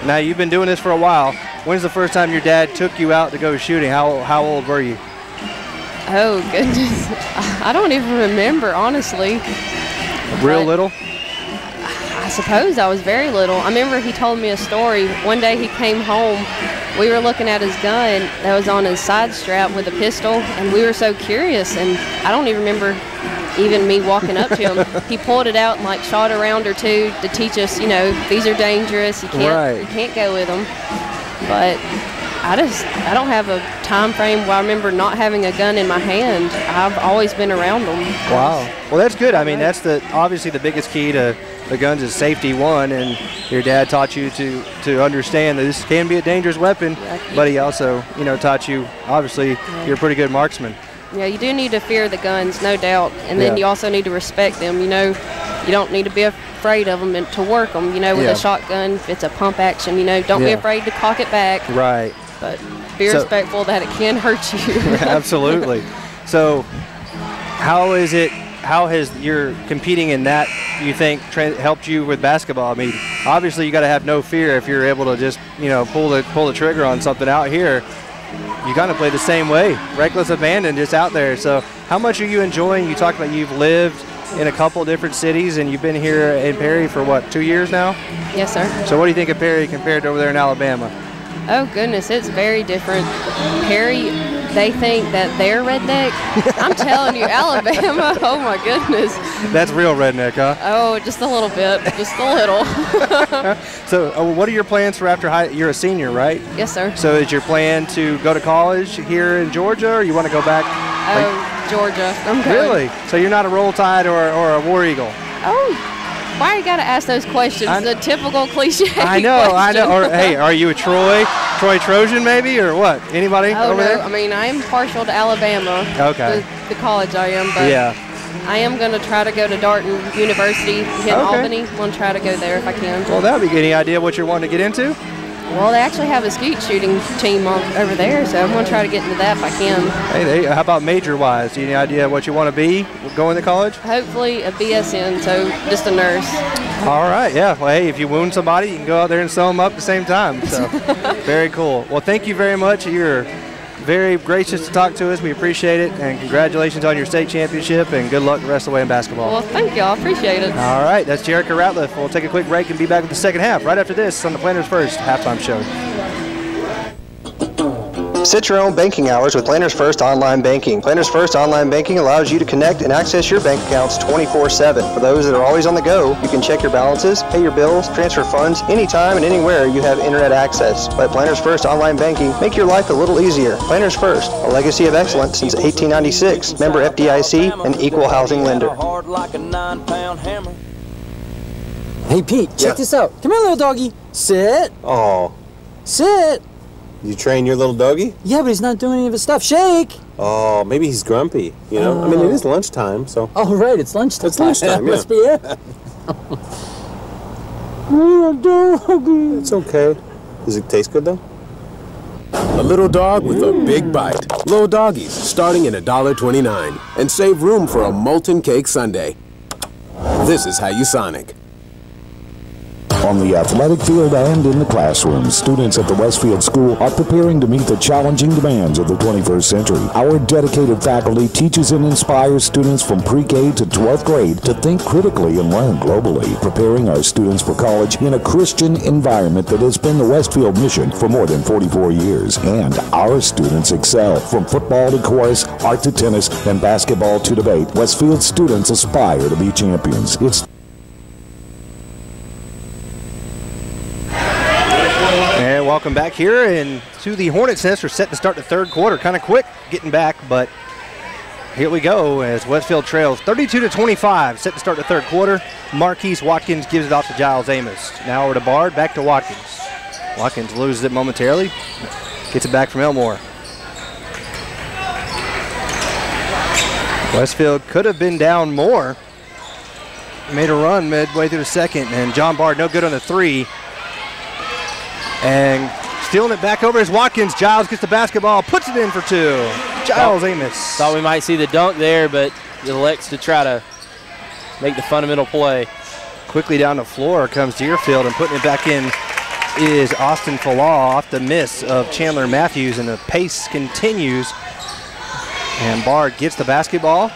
now you've been doing this for a while, when's the first time your dad took you out to go shooting? How old were you? Oh, goodness. I don't even remember, honestly. Real little? I suppose I was very little. I remember he told me a story. One day he came home. We were looking at his gun that was on his side strap with a pistol, and we were so curious, and I don't even remember even me walking up to him. He pulled it out and like shot a round or two to teach us, you know, these are dangerous. You can't go with them. But I don't have a time frame where I remember not having a gun in my hand. I've always been around them. Wow. Well, that's good. I mean, that's obviously the biggest key to the guns is safety, one, and your dad taught you to understand that this can be a dangerous weapon, but he also, you know, taught you, obviously, you're a pretty good marksman. Yeah, you do need to fear the guns, no doubt, and then you also need to respect them. You know, you don't need to be afraid of them and to work them. You know, with a shotgun, if it's a pump action, you know, don't be afraid to cock it back. Right. But be respectful that it can hurt you. Absolutely. So how has your competing in that, you think, helped you with basketball? I mean, obviously you got to have no fear if you're able to just, you know, pull the trigger on something. Out here, you kind of play the same way, reckless abandon, just out there. So how much are you enjoying? You talked about you've lived in a couple different cities, and you've been here in Perry for what, 2 years now? Yes, sir. So what do you think of Perry compared to over there in Alabama? Oh, goodness, it's very different. Perry, they think that they're redneck. I'm telling you, Alabama, oh my goodness. That's real redneck, huh? Oh, just a little bit, just a little. So what are your plans for after high? You're a senior, right? Yes, sir. So is your plan to go to college here in Georgia, or you want to go back? Georgia. I'm going. Really? So you're not a Roll Tide or a War Eagle? Oh, why you got to ask those questions? The typical cliche I know. Or, hey, are you a Troy Trojan maybe, or what? Anybody over there? I mean, I am partial to Alabama. Okay. The college I am, but I am going to try to go to Darton University in Albany. I'm going to try to go there if I can. Well, that would be any idea what you're wanting to get into? Well, they actually have a skeet shooting team over there, so I'm going to try to get into that if I can. Hey, how about major-wise? Do you have any idea what you want to be going to college? Hopefully a BSN, so just a nurse. All right, yeah. Well, hey, if you wound somebody, you can go out there and sew them up at the same time. So, very cool. Well, thank you very much. You're very gracious to talk to us. We appreciate it, and congratulations on your state championship, and good luck the rest of the way in basketball. Well, thank you. I appreciate it. All right, that's Jerica Ratliff. We'll take a quick break and be back with the second half right after this on the Planners First halftime show. Set your own banking hours with Planners First Online Banking. Planners First Online Banking allows you to connect and access your bank accounts 24/7. For those that are always on the go, you can check your balances, pay your bills, transfer funds anytime and anywhere you have internet access. Let Planners First Online Banking make your life a little easier. Planners First, a legacy of excellence since 1896. Member FDIC, an equal housing lender. Hey, Pete, check this out. Come here, little doggy. Sit. Oh. Sit. You train your little doggy? Yeah, but he's not doing any of his stuff. Shake. Oh, maybe he's grumpy, you know? I mean, it is lunchtime, so. Oh, right, it's lunchtime. It's lunchtime, yeah. Must be it. It's okay. Does it taste good, though? A little dog with a big bite. Little doggies, starting at $1.29. And save room for a molten cake sundae. This is how you Sonic. On the athletic field and in the classroom, students at the Westfield School are preparing to meet the challenging demands of the 21st century. Our dedicated faculty teaches and inspires students from pre-K to 12th grade to think critically and learn globally, preparing our students for college in a Christian environment that has been the Westfield mission for more than 44 years. And our students excel from football to chorus, art to tennis, and basketball to debate. Westfield students aspire to be champions. And welcome back here and to the Hornets' Nest. We're set to start the third quarter. Kind of quick getting back, but here we go as Westfield trails 32-25. Set to start the third quarter. Marquise Watkins gives it off to Giles Amos. Now over to Bard, back to Watkins. Watkins loses it momentarily. Gets it back from Elmore. Westfield could have been down more. Made a run midway through the second, and John Bard no good on the three. And stealing it back over is Watkins. Giles gets the basketball, puts it in for two. Giles Amos. Thought we might see the dunk there, but elects to try to make the fundamental play. Quickly down the floor comes Deerfield, and putting it back in is Austin Falah off the miss of Chandler Matthews, and the pace continues. And Bard gets the basketball,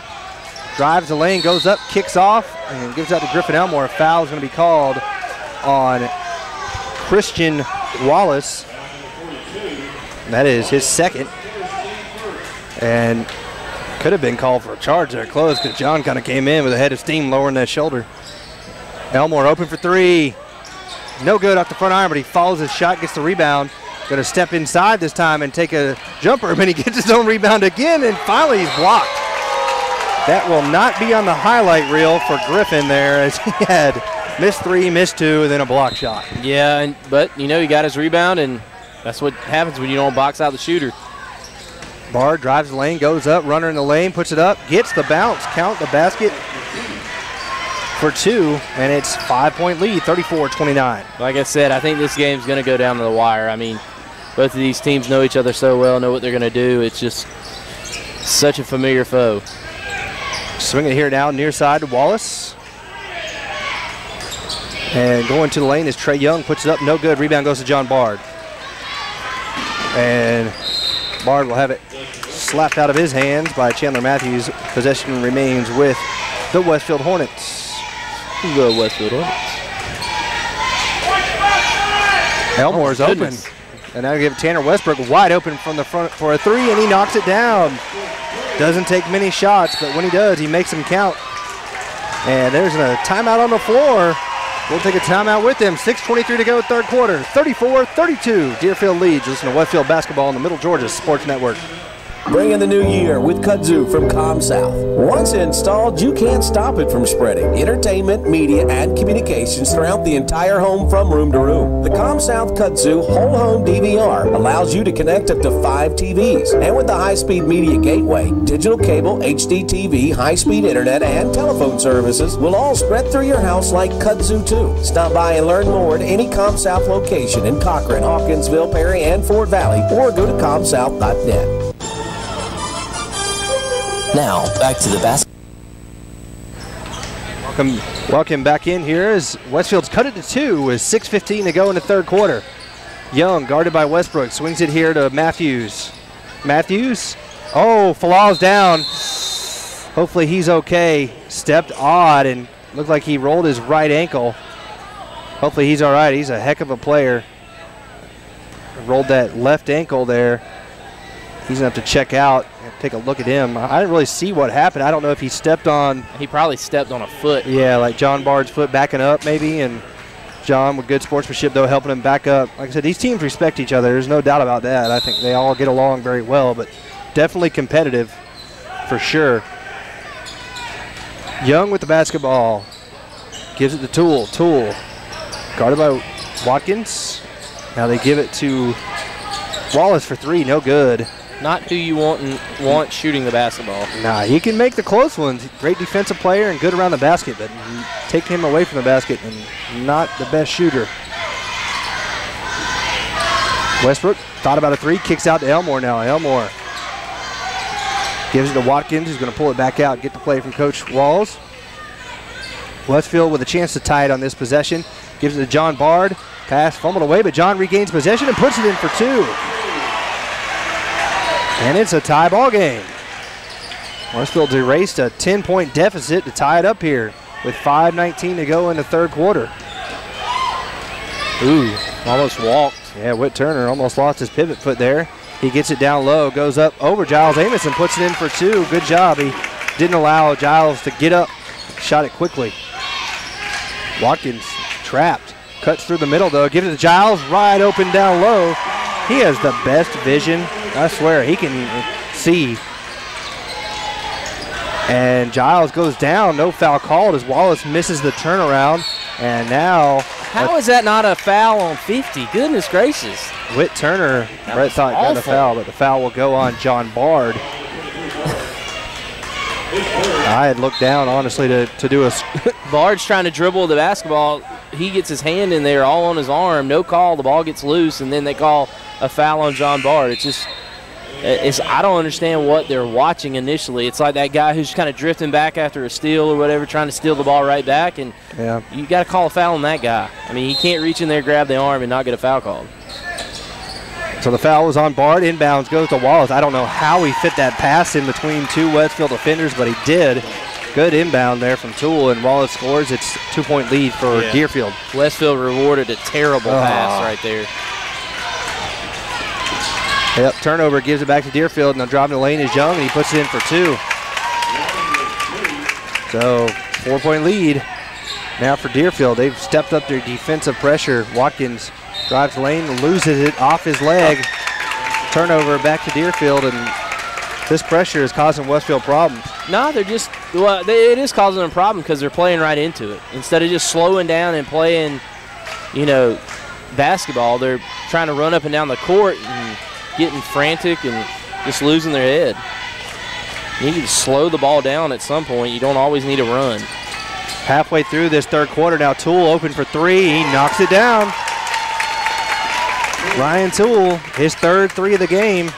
drives the lane, goes up, kicks off, and gives out to Griffin Elmore. A foul is going to be called on Christian Wallace. That is his second. And could have been called for a charge there close because John kind of came in with a head of steam lowering that shoulder. Elmore open for three. No good off the front iron, but he follows his shot, gets the rebound. Going to step inside this time and take a jumper, but he gets his own rebound again, and finally he's blocked. That will not be on the highlight reel for Griffin there, as he had missed three, missed two, and then a block shot. Yeah, but you know he got his rebound, and that's what happens when you don't box out the shooter. Bard drives the lane, goes up, runner in the lane, puts it up, gets the bounce, count the basket for two, and it's 5-point lead, 34-29. Like I said, I think this game's going to go down to the wire. I mean, both of these teams know each other so well, know what they're going to do. It's just such a familiar foe. Swinging here now, near side to Wallace. And going to the lane is Trey Young, puts it up, no good. Rebound goes to John Bard. And Bard will have it slapped out of his hands by Chandler Matthews. Possession remains with the Westfield Hornets. The Westfield Hornets. Elmore's open. And now give Tanner Westbrook wide open from the front for a three, and he knocks it down. Doesn't take many shots, but when he does, he makes them count. And there's a timeout on the floor. We'll take a timeout with them. 6:23 to go, third quarter. 34-32. Deerfield leads. Listen to Westfield basketball on the Middle Georgia Sports Network. Bring in the new year with kudzu from ComSouth. Once installed, you can't stop it from spreading entertainment, media, and communications throughout the entire home from room to room. The ComSouth kudzu whole home DVR allows you to connect up to 5 TVs. And with the high-speed media gateway, digital cable, HD TV, high-speed internet, and telephone services will all spread through your house like kudzu too. Stop by and learn more at any ComSouth location in Cochran, Hawkinsville, Perry, and Fort Valley, or go to comsouth.net. Now, back to the basket. Welcome back in here as Westfield's cut it to 2 with 6:15 to go in the third quarter. Young, guarded by Westbrook, swings it here to Matthews. Matthews, oh, Falal's down. Hopefully he's okay. Stepped odd and looked like he rolled his right ankle. Hopefully he's all right. He's a heck of a player. Rolled that left ankle there. He's going to have to check out and take a look at him. I didn't really see what happened. I don't know if he stepped on. He probably stepped on a foot. Yeah, like John Bard's foot backing up maybe. And John, with good sportsmanship, though, helping him back up. Like I said, these teams respect each other. There's no doubt about that. I think they all get along very well, but definitely competitive for sure. Young with the basketball. Gives it to Toole. Toole guarded by Watkins. Now they give it to Wallace for 3. No good. Not who you want shooting the basketball. Nah, he can make the close ones. Great defensive player and good around the basket, but take him away from the basket and not the best shooter. Westbrook thought about a 3, kicks out to Elmore now. Elmore gives it to Watkins, who's going to pull it back out, get the play from Coach Walls. Westfield with a chance to tie it on this possession. Gives it to John Bard. Pass fumbled away, but John regains possession and puts it in for 2. And it's a tie ball game. Westfield's erased a 10-point deficit to tie it up here with 5:19 to go in the third quarter. Ooh, almost walked. Yeah, Whit Turner almost lost his pivot foot there. He gets it down low, goes up over Giles Amos and puts it in for 2. Good job. He didn't allow Giles to get up. Shot it quickly. Watkins trapped. Cuts through the middle, though. Gives it to Giles. Right open down low. He has the best vision. I swear, he can see. And Giles goes down. No foul called as Wallace misses the turnaround. And now... How is that not a foul on 50? Goodness gracious. Whit Turner, Brett thought got a foul, but the foul will go on John Bard. I had looked down, honestly, to do a... Bard's trying to dribble the basketball. He gets his hand in there all on his arm. No call. The ball gets loose, and then they call a foul on John Bard. It's just... I don't understand what they're watching initially. It's like that guy who's kind of drifting back after a steal or whatever, trying to steal the ball right back, and you got to call a foul on that guy. I mean, he can't reach in there, grab the arm, and not get a foul called. So the foul was on Bard. Inbounds goes to Wallace. I don't know how he fit that pass in between 2 Westfield defenders, but he did. Good inbound there from Toole, and Wallace scores. It's 2-point lead for Deerfield. Westfield rewarded a terrible pass right there. Yep, turnover, gives it back to Deerfield, and the driving the lane is Young, and he puts it in for 2. So, 4-point lead now for Deerfield. They've stepped up their defensive pressure. Watkins drives the lane, loses it off his leg. Turnover back to Deerfield, and this pressure is causing Westfield problems. No, they're just, well, it is causing them a problem because they're playing right into it. Instead of just slowing down and playing, you know, basketball, they're trying to run up and down the court and getting frantic and just losing their head. You need to slow the ball down at some point. You don't always need to run. Halfway through this third quarter now, Toole open for 3. He knocks it down. Ryan Toole, his third 3 of the game.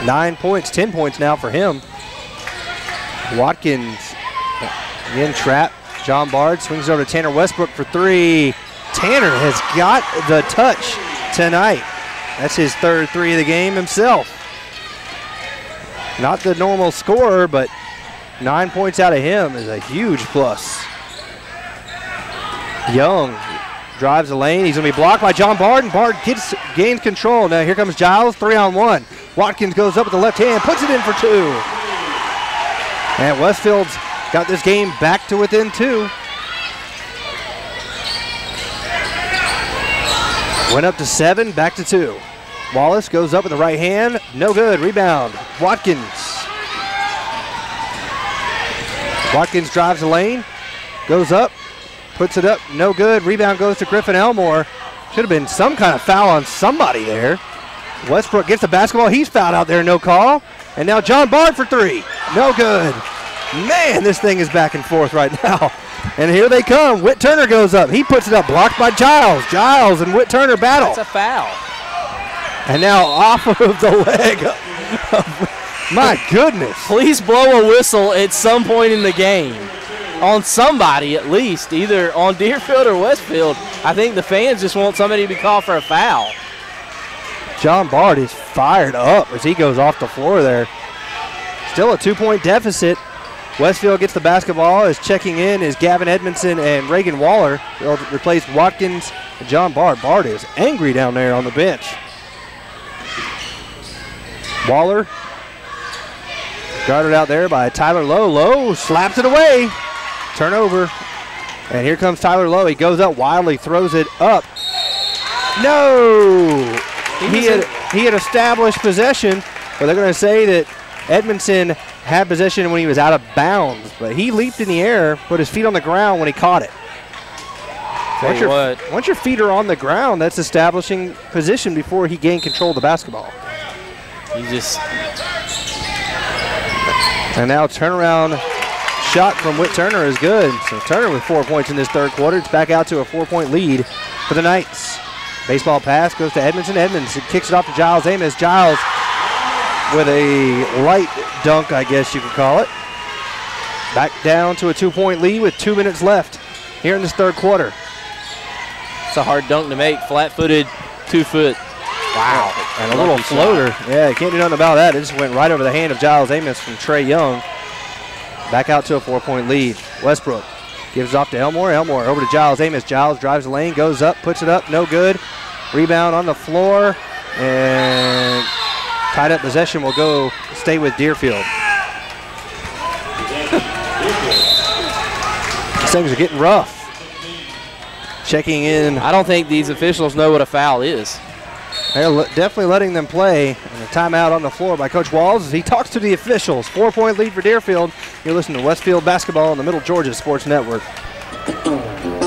9 points, 10 points now for him. Watkins again trapped. John Bard swings over to Tanner Westbrook for 3. Tanner has got the touch tonight. That's his third 3 of the game himself. Not the normal scorer, but 9 points out of him is a huge plus. Young drives the lane. He's going to be blocked by John Bard, and Bard gains control. Now here comes Giles, 3-on-1. Watkins goes up with the left hand, puts it in for 2. And Westfield's got this game back to within 2. Went up to 7, back to 2. Wallace goes up with the right hand, no good. Rebound, Watkins. Watkins drives the lane, goes up, puts it up, no good. Rebound goes to Griffin Elmore. Should have been some kind of foul on somebody there. Westbrook gets the basketball. He's fouled out there, no call. And now John Bard for 3. No good. Man, this thing is back and forth right now. And here they come. Whit Turner goes up. He puts it up, blocked by Giles. Giles and Whit Turner battle. That's a foul. And now off of the leg. My goodness. Please blow a whistle at some point in the game. On somebody at least, either on Deerfield or Westfield. I think the fans just want somebody to be called for a foul. John Bard is fired up as he goes off the floor there. Still a 2-point deficit. Westfield gets the basketball. Is checking in is Gavin Edmondson and Reagan Waller. They'll replace Watkins and John Bard. Bard is angry down there on the bench. Waller guarded out there by Tyler Lowe. Lowe slaps it away. Turnover. And here comes Tyler Lowe. He goes up wildly, throws it up. No! He had established possession, but they're going to say that Edmondson had possession when he was out of bounds, but he leaped in the air, put his feet on the ground when he caught it. Once your feet are on the ground, that's establishing position before he gained control of the basketball. And now turnaround shot from Whit Turner is good. So Turner with 4 points in this third quarter. It's back out to a 4-point lead for the Knights. Baseball pass goes to Edmondson. Edmondson kicks it off to Giles Amos. Giles with a light dunk, I guess you could call it. Back down to a 2-point lead with 2 minutes left here in this third quarter. It's a hard dunk to make. Flat-footed, 2-foot. Wow. And a little floater. Yeah, can't do nothing about that. It just went right over the hand of Giles Amos from Trey Young. Back out to a 4-point lead. Westbrook gives it off to Elmore. Elmore over to Giles Amos. Giles drives the lane, goes up, puts it up, no good. Rebound on the floor, and tied up possession will stay with Deerfield. These things are getting rough. Checking in. I don't think these officials know what a foul is. They're definitely letting them play. And a timeout on the floor by Coach Walls as he talks to the officials. 4-point lead for Deerfield. You're listening to Westfield Basketball on the Middle Georgia Sports Network.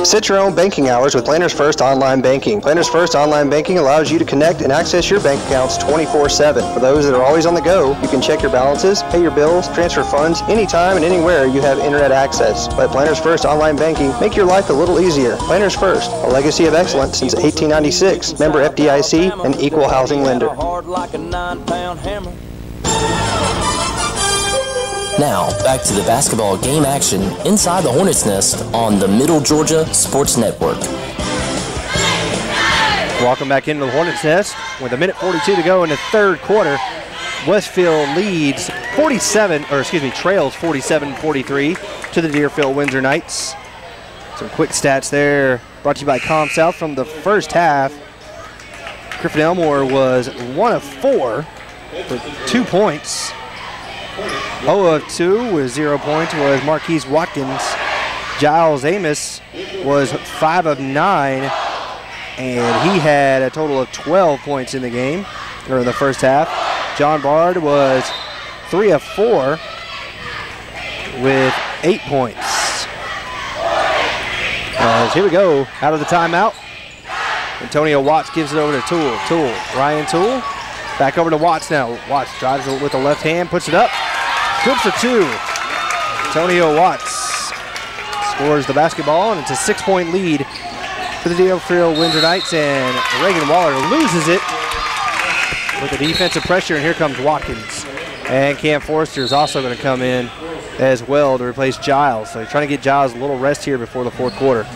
Set your own banking hours with Planners First Online Banking. Planners First Online Banking allows you to connect and access your bank accounts 24/7. For those that are always on the go, you can check your balances, pay your bills, transfer funds anytime and anywhere you have internet access. Let Planners First Online Banking make your life a little easier. Planners First, a legacy of excellence since 1896. Member FDIC, an equal housing lender. Now, back to the basketball game action inside the Hornets' Nest on the Middle Georgia Sports Network. Welcome back into the Hornets' Nest with 1:42 to go in the third quarter. Westfield trails 47-43 to the Deerfield Windsor Knights. Some quick stats there brought to you by ComSouth from the first half. Griffin Elmore was 1 of 4 for 2 points. 0 of 2 with 0 points was Marquise Watkins. Giles Amos was 5 of 9, and he had a total of 12 points in the game, or in the first half. John Bard was 3 of 4 with 8 points. Here we go, out of the timeout. Antonio Watts gives it over to Ryan Toole. Back over to Watts now. Watts drives it with the left hand, puts it up. Good for 2. Antonio Watts scores the basketball, and it's a 6-point lead for the Deerfield Windsor Knights, and Reagan Waller loses it with the defensive pressure, and here comes Watkins. And Cam Forrester is also going to come in as well to replace Giles. So they're trying to get Giles a little rest here before the fourth quarter.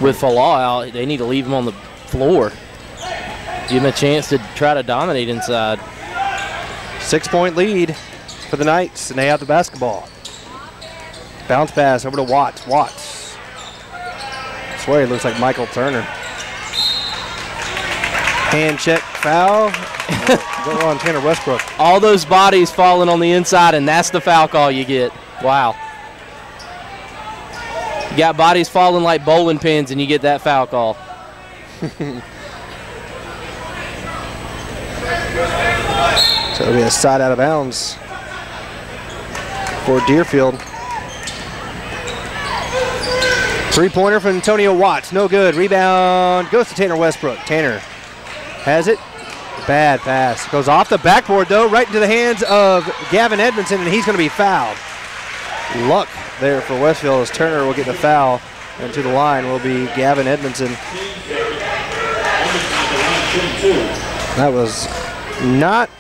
With Falah out, they need to leave him on the floor. Give him a chance to try to dominate inside. 6-point lead for the Knights, and they have the basketball. Bounce pass over to Watts. Watts. I swear he looks like Michael Turner. Hand check, foul. Go on Tanner Westbrook. All those bodies falling on the inside, and that's the foul call you get. Wow. You got bodies falling like bowling pins, and you get that foul call. So it'll be a side out of bounds for Deerfield. Three-pointer from Antonio Watts. No good. Rebound goes to Tanner Westbrook. Tanner has it. Bad pass. Goes off the backboard, though, right into the hands of Gavin Edmondson, and he's going to be fouled. Luck there for Westfield as Turner will get the foul, and to the line will be Gavin Edmondson. That was not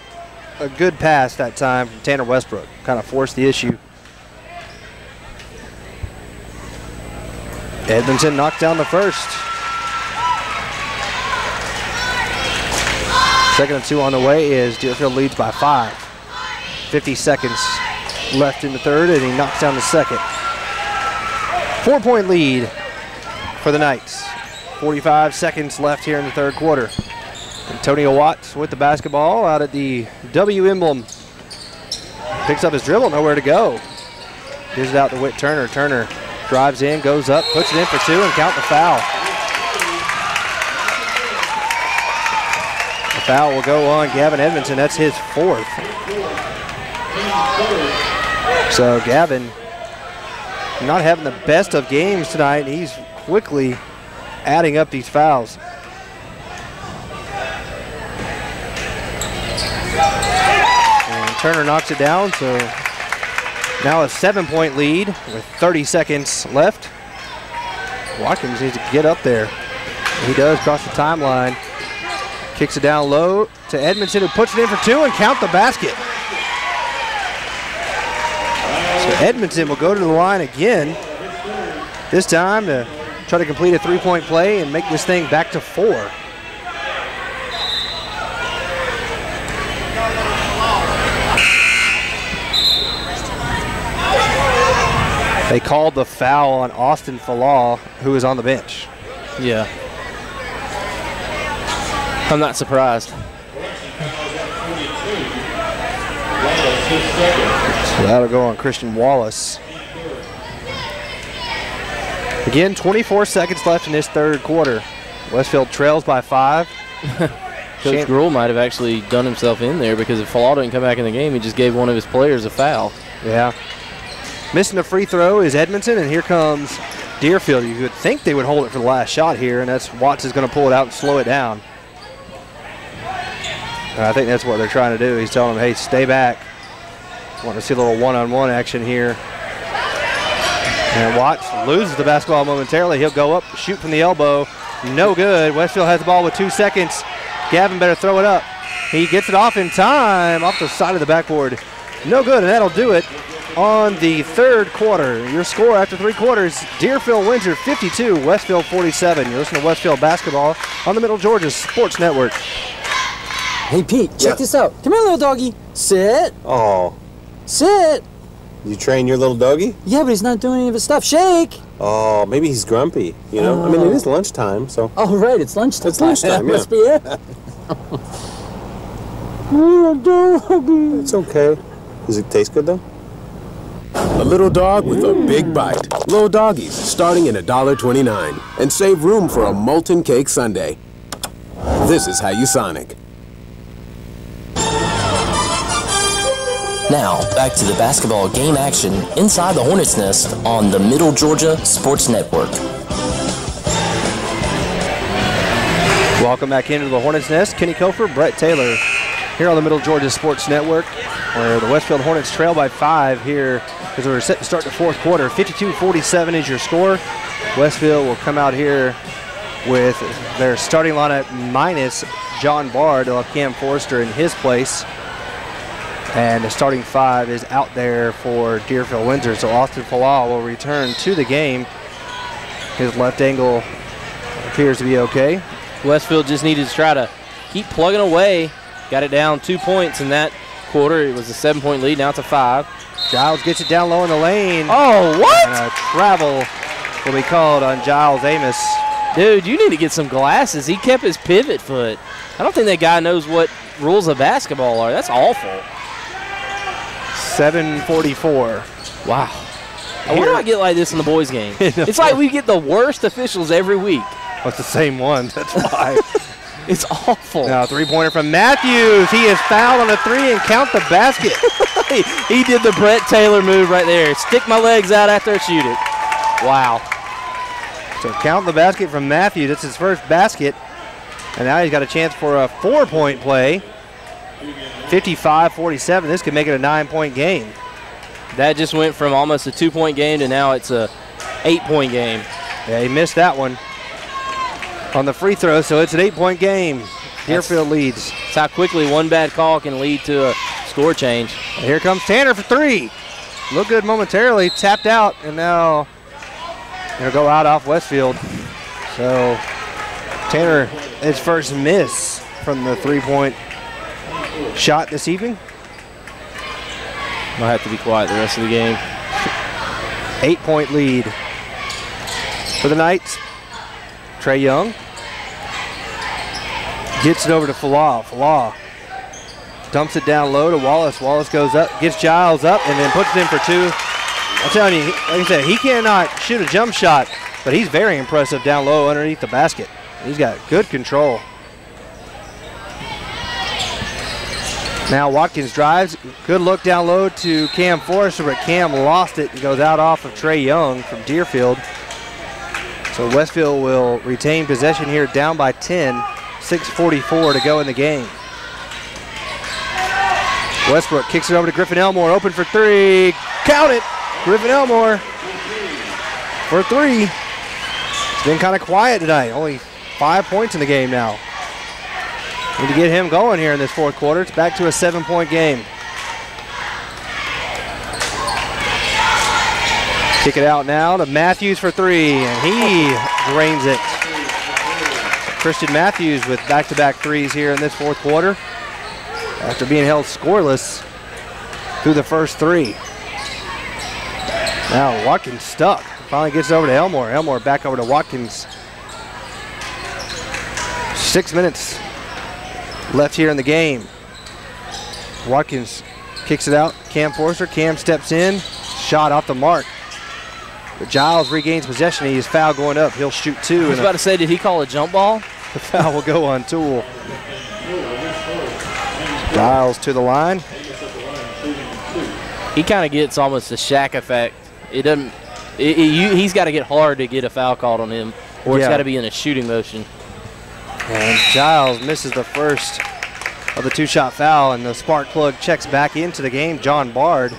a good pass that time from Tanner Westbrook. Kind of forced the issue. Edmondson knocked down the first. Second and 2 on the way as Deerfield leads by 5. 50 seconds left in the third, and he knocks down the second. 4-point lead for the Knights. 45 seconds left here in the third quarter. Antonio Watts with the basketball out at the W emblem. Picks up his dribble, nowhere to go. Gives it out to Whit Turner. Turner drives in, goes up, puts it in for 2, and count the foul. The foul will go on Gavin Edmondson. That's his 4th. So Gavin not having the best of games tonight. He's quickly adding up these fouls. And Turner knocks it down, so now a 7-point lead with 30 seconds left. Watkins needs to get up there. He does cross the timeline. Kicks it down low to Edmondson, who puts it in for 2 and count the basket. So Edmondson will go to the line again, this time to try to complete a 3-point play and make this thing back to 4. They called the foul on Austin Falah, who is on the bench. Yeah. I'm not surprised. So that'll go on Christian Wallace. Again, 24 seconds left in this third quarter. Westfield trails by 5. Coach Gruhl might have actually done himself in there, because if Falah didn't come back in the game, he just gave one of his players a foul. Yeah. Missing the free throw is Edmondson, and here comes Deerfield. You would think they would hold it for the last shot here, and that's Watts is going to pull it out and slow it down. And I think that's what they're trying to do. He's telling them, hey, stay back. Want to see a little one-on-one action here. And Watts loses the basketball momentarily. He'll go up, shoot from the elbow. No good. Westfield has the ball with 2 seconds. Gavin better throw it up. He gets it off in time, off the side of the backboard. No good, and that'll do it on the third quarter. Your score after 3 quarters, Deerfield wins her 52, Westfield 47. You're listening to Westfield Basketball on the Middle Georgia Sports Network. Hey, Pete, check this out. Come here, little doggy. Sit. Oh. Sit. You train your little doggy? Yeah, but he's not doing any of his stuff. Shake. Oh, maybe he's grumpy, you know? I mean, it is lunchtime, so. Oh, right, it's lunchtime. It's lunchtime, yeah. Must be it. Little doggy. It's okay. Does it taste good, though? A little dog with a big bite. Little doggies starting at $1.29 and save room for a molten cake sundae. This is how you Sonic. Now, back to the basketball game action inside the Hornets' Nest on the Middle Georgia Sports Network. Welcome back into the Hornets' Nest. Kenny Kofer, Brett Taylor here on the Middle Georgia Sports Network, where the Westfield Hornets trail by 5 here as we're set to start the fourth quarter. 52-47 is your score. Westfield will come out here with their starting lineup minus John Bard. They'll have Cam Forrester in his place. And the starting 5 is out there for Deerfield Windsor. So Austin Falah will return to the game. His left ankle appears to be okay. Westfield just needed to try to keep plugging away. Got it down 2 points in that quarter. It was a 7-point lead. Now it's a 5. Giles gets it down low in the lane. Oh, what? And a travel will be called on Giles Amos. Dude, you need to get some glasses. He kept his pivot foot. I don't think that guy knows what rules of basketball are. That's awful. 7:44. Wow. Why do I get like this in the boys' game? It's like we get the worst officials every week. Well, it's the same one. That's why. It's awful. Now, three-pointer from Matthews. He is fouled on a 3 and count the basket. He did the Brett Taylor move right there. Stick my legs out after I shoot it. Wow. So count the basket from Matthews. That's his first basket. And now he's got a chance for a 4-point play. 55-47. This could make it a 9-point game. That just went from almost a 2-point game to now it's a 8-point game. Yeah, he missed that one on the free throw, so it's an 8-point game. Deerfield leads. That's how quickly one bad call can lead to a score change. And here comes Tanner for 3. Looked good momentarily, tapped out, and now he'll go out off Westfield. So Tanner, his first miss from the 3-point shot this evening. Might have to be quiet the rest of the game. 8-point lead for the Knights. Trey Young gets it over to Falah. Falah dumps it down low to Wallace. Wallace goes up, gets Giles up, and then puts it in for 2. I'm telling you, like I said, he cannot shoot a jump shot, but he's very impressive down low underneath the basket. He's got good control. Now Watkins drives. Good look down low to Cam Forrester, but Cam lost it and goes out off of Trey Young from Deerfield. So Westfield will retain possession here down by 10. 6:44 to go in the game. Westbrook kicks it over to Griffin Elmore. Open for 3. Count it. Griffin Elmore for 3. It's been kind of quiet tonight. Only 5 points in the game now. Need to get him going here in this fourth quarter. It's back to a 7-point game. Kick it out now to Matthews for 3, and he drains it. Christian Matthews with back-to-back threes here in this fourth quarter after being held scoreless through the first 3. Now Watkins stuck. Finally gets over to Elmore. Elmore back over to Watkins. 6 minutes left here in the game. Watkins kicks it out. Cam Forster. Cam steps in. Shot off the mark. But Giles regains possession. He is foul going up. He'll shoot 2. I was about to say, did he call a jump ball? The foul will go on Toole. Giles to the line. He kind of gets almost a Shaq effect. It doesn't. He's got to get hard to get a foul called on him, or it's got to be in a shooting motion. And Giles misses the first of the 2-shot foul, and the spark plug checks back into the game. John Bard.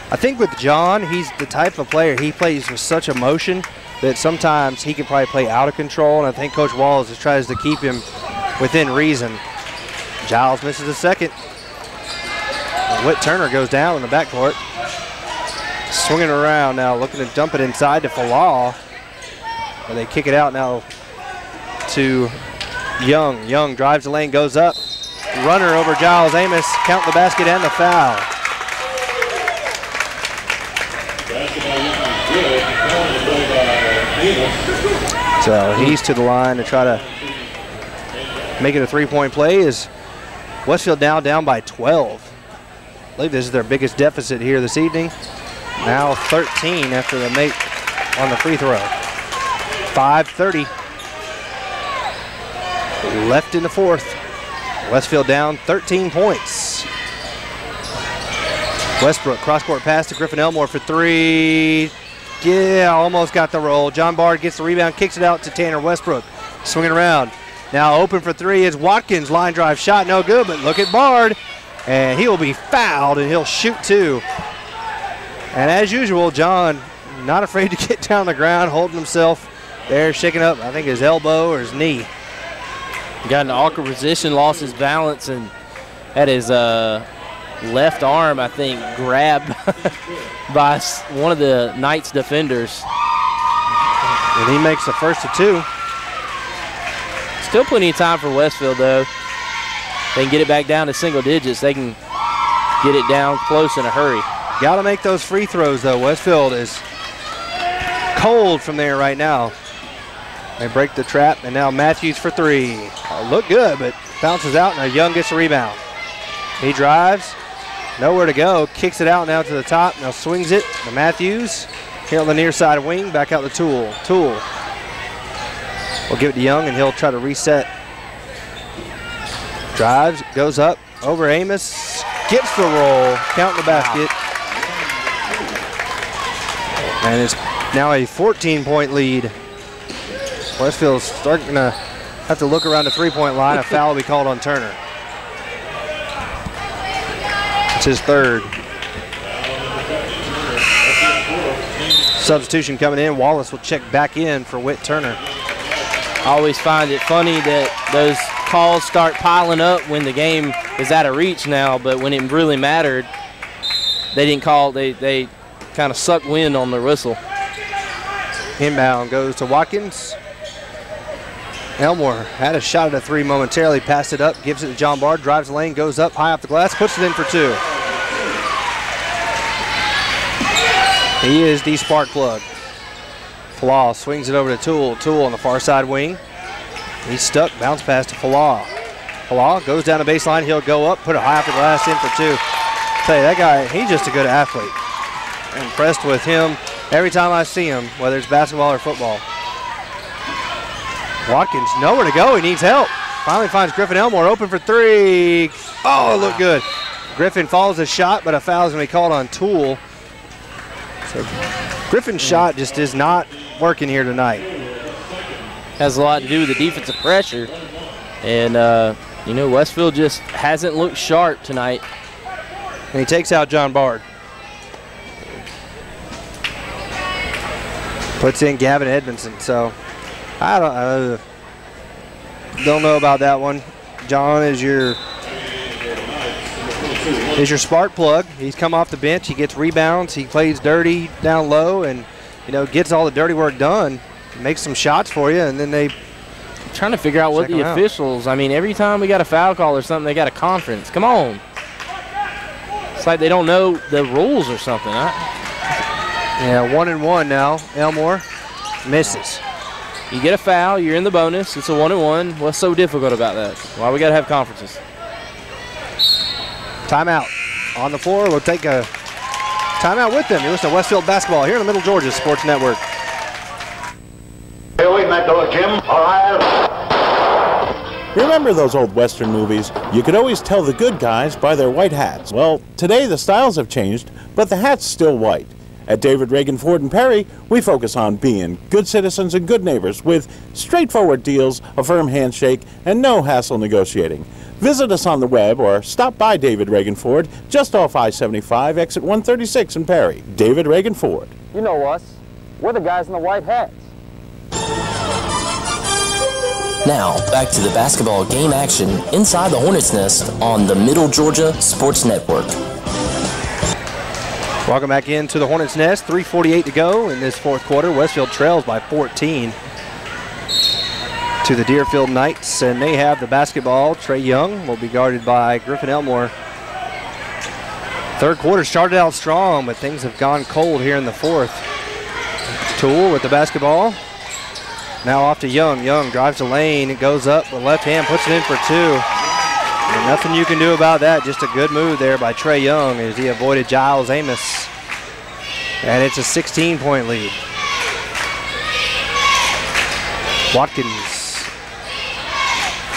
I think with John, he's the type of player, he plays with such emotion that sometimes he can probably play out of control, and I think Coach Wallace just tries to keep him within reason. Giles misses the second. Whit Turner goes down in the backcourt. Swinging around now, looking to dump it inside to Falah. And they kick it out now to Young. Young drives the lane, goes up. Runner over Giles Amos. Count the basket and the foul. So he's to the line to try to make it a 3-point play. Is Westfield now down by 12. I believe this is their biggest deficit here this evening. Now 13 after the make on the free throw. 5:30 left in the fourth. Westfield down 13 points. Westbrook cross-court pass to Griffin Elmore for 3. Yeah, almost got the roll. John Bard gets the rebound, kicks it out to Tanner Westbrook. Swinging around. Now open for 3 is Watkins. Line drive shot, no good, but look at Bard. And he will be fouled, and he'll shoot 2. And as usual, John not afraid to get down the ground, holding himself there, shaking up, I think, his elbow or his knee. Got an awkward position, lost his balance, and had his left arm, I think, grabbed by one of the Knights defenders. And he makes the first of 2. Still plenty of time for Westfield, though. they can get it back down to single digits, they can get it down close in a hurry. Got to make those free throws, though. Westfield is cold from there right now. They break the trap, and now Matthews for three. Look good, but bounces out, and Young gets a rebound. He drives, nowhere to go, kicks it out now to the top, now swings it to Matthews. Here on the near side wing, back out the Tool. Tool will give it to Young, and he'll try to reset. Drives, goes up, over Amos, gets the roll, count the basket. And it's now a 14-point lead. Westfield's starting to have to look around the three-point line. A foul will be called on Turner. It's his third. Substitution coming in. Wallace will check back in for Whit Turner. I always find it funny that those calls start piling up when the game is out of reach now, but when it really mattered, they didn't call. They kind of sucked wind on their whistle. Inbound goes to Watkins. Elmore had a shot at a three momentarily, passed it up, gives it to John Bard, drives the lane, goes up, high off the glass, puts it in for two. He is the spark plug. Falah swings it over to Tool. Tool on the far side wing. He's stuck, bounce pass to Falah. Falah goes down the baseline, he'll go up, put it high off the glass, in for two. I'll tell you, that guy, he's just a good athlete. I'm impressed with him every time I see him, whether it's basketball or football. Watkins nowhere to go. He needs help. Finally finds Griffin Elmore open for three. Oh, it looked good. Griffin follows the shot, but a foul is going to be called on Tool. So Griffin's shot just is not working here tonight. Has a lot to do with the defensive pressure. And, you know, Westfield just hasn't looked sharp tonight. And he takes out John Bard. Puts in Gavin Edmondson. So I don't know about that one. John is your spark plug. He's come off the bench. He gets rebounds. He plays dirty down low, and gets all the dirty work done. Makes some shots for you, and then they. I'm trying to figure out what the officials. I mean, every time we got a foul call or something, they got a conference. Come on. It's like they don't know the rules or something. Yeah, 1-1 now. Elmore misses. You get a foul, you're in the bonus. It's a 1-1. What's so difficult about that? Why we got to have conferences? Timeout on the floor. We'll take a timeout with them. You listen to Westfield Basketball here on the Middle Georgia Sports Network. Billy Mentor, Jim, all right. Remember those old Western movies? You could always tell the good guys by their white hats. Well, today the styles have changed, but the hat's still white. At David Reagan Ford and Perry, we focus on being good citizens and good neighbors with straightforward deals, a firm handshake, and no hassle negotiating. Visit us on the web or stop by David Reagan Ford just off I-75, exit 136 in Perry. David Reagan Ford. You know us. We're the guys in the white hats. Now, back to the basketball game action inside the Hornets' Nest on the Middle Georgia Sports Network. Welcome back into the Hornets' Nest. 3:48 to go in this fourth quarter. Westfield trails by 14 to the Deerfield Knights, and they have the basketball. Trey Young will be guarded by Griffin Elmore. Third quarter started out strong, but things have gone cold here in the fourth. Tool with the basketball. Now off to Young. Young drives the lane. It goes up with left hand, puts it in for two. And nothing you can do about that. Just a good move there by Trey Young as he avoided Giles Amos. And it's a 16-point lead. Watkins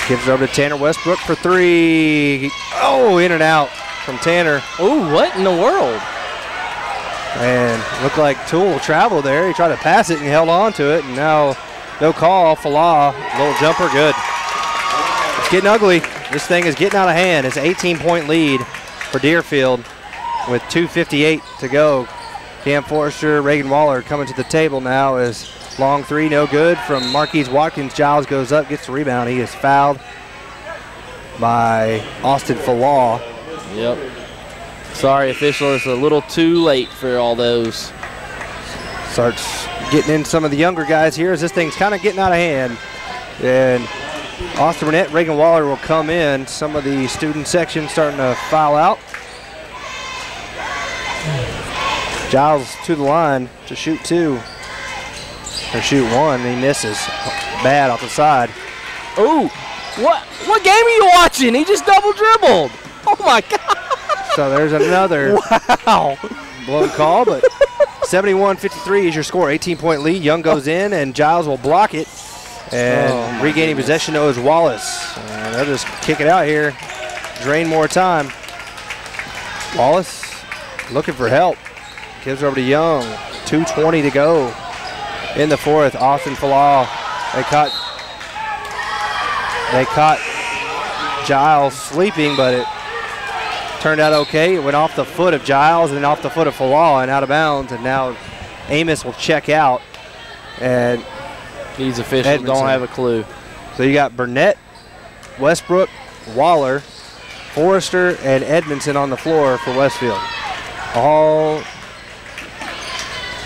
gives it over to Tanner Westbrook for three. Oh, in and out from Tanner. Oh, what in the world? And looked like Tool traveled there. He tried to pass it and held on to it. And now no call. Falah, little jumper, good. It's getting ugly. This thing is getting out of hand. It's an 18-point lead for Deerfield with 2:58 to go. Cam Forrester, Reagan Waller coming to the table now as long three, no good from Marquise Watkins. Giles goes up, gets the rebound. He is fouled by Austin Falah. Yep. Sorry, official, it's a little too late for all those. Starts getting in some of the younger guys here as this thing's kind of getting out of hand. And Austin Burnett, Reagan Waller will come in. Some of the student section starting to file out. Giles to the line to shoot 2. Or shoot 1, he misses. Bad off the side. Ooh, what game are you watching? He just double dribbled. Oh my God. So there's another wow blown call, but 71-53 is your score. 18-point lead. Young goes in, and Giles will block it. And regaining possession is Wallace. And they'll just kick it out here. Drain more time. Wallace looking for help. Gives it over to Young. 2:20 to go in the fourth. Austin Falah. They caught Giles sleeping, but it turned out okay. It went off the foot of Giles and then off the foot of Falah and out of bounds. And now Amos will check out. And these officials don't have a clue. So you got Burnett, Westbrook, Waller, Forrester, and Edmondson on the floor for Westfield. All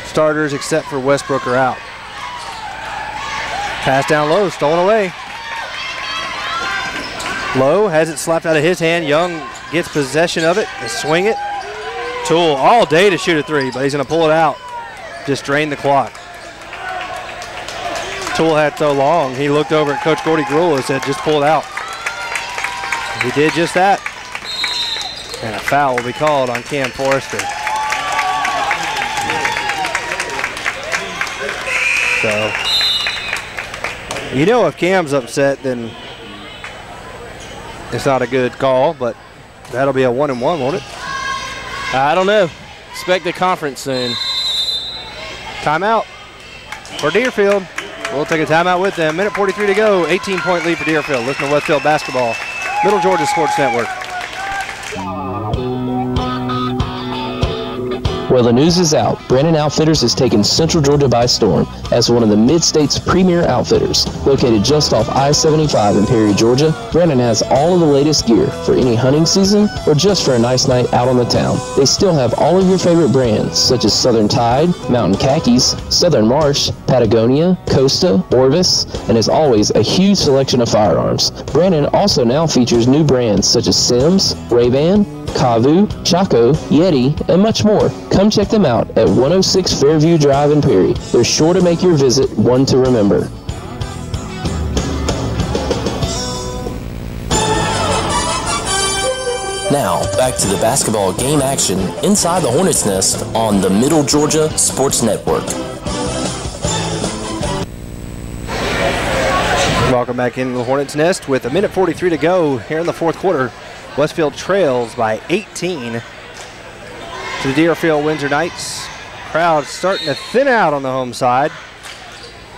starters except for Westbrook are out. Pass down low, stolen away. Low has it slapped out of his hand. Young gets possession of it and swing it. Toole all day to shoot a 3, but he's going to pull it out. Just drain the clock. Toole had so long, he looked over at Coach Gordy Gruel and said, just pull it out. He did just that. And a foul will be called on Cam Forrester. So, you know if Cam's upset, then it's not a good call, but that'll be a 1-and-1, won't it? I don't know. Expect the conference soon. Timeout for Deerfield. We'll take a timeout with them. 1:43 to go. 18-point lead for Deerfield. Listen to Westfield basketball. Middle Georgia Sports Network. Well, the news is out. Brandon Outfitters has taken Central Georgia by storm as one of the Mid-State's premier outfitters. Located just off I-75 in Perry, Georgia, Brandon has all of the latest gear for any hunting season or just for a nice night out on the town. They still have all of your favorite brands such as Southern Tide, Mountain Khakis, Southern Marsh, Patagonia, Costa, Orvis, and as always, a huge selection of firearms. Brandon also now features new brands such as Sims, Ray-Ban, Kavu, Chaco, Yeti, and much more. Come check them out at 106 Fairview Drive in Perry. They're sure to make your visit one to remember. Now, back to the basketball game action inside the Hornets' Nest on the Middle Georgia Sports Network. Welcome back into the Hornets' Nest with 1:43 to go here in the fourth quarter. Westfield trails by 18 to the Deerfield Windsor Knights. Crowd starting to thin out on the home side.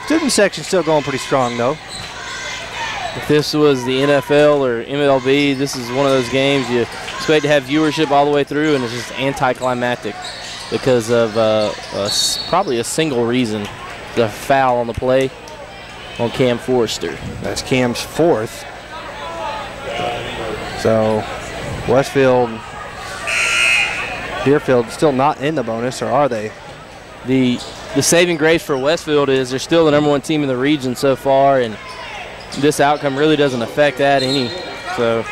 Student section still going pretty strong though. If this was the NFL or MLB, this is one of those games you expect to have viewership all the way through, and it's just anticlimactic because of probably a single reason, the foul on the play on Cam Forrester. That's Cam's fourth. So Westfield, Deerfield still not in the bonus, or are they? The saving grace for Westfield is they're still the #1 team in the region so far, and this outcome really doesn't affect that any. So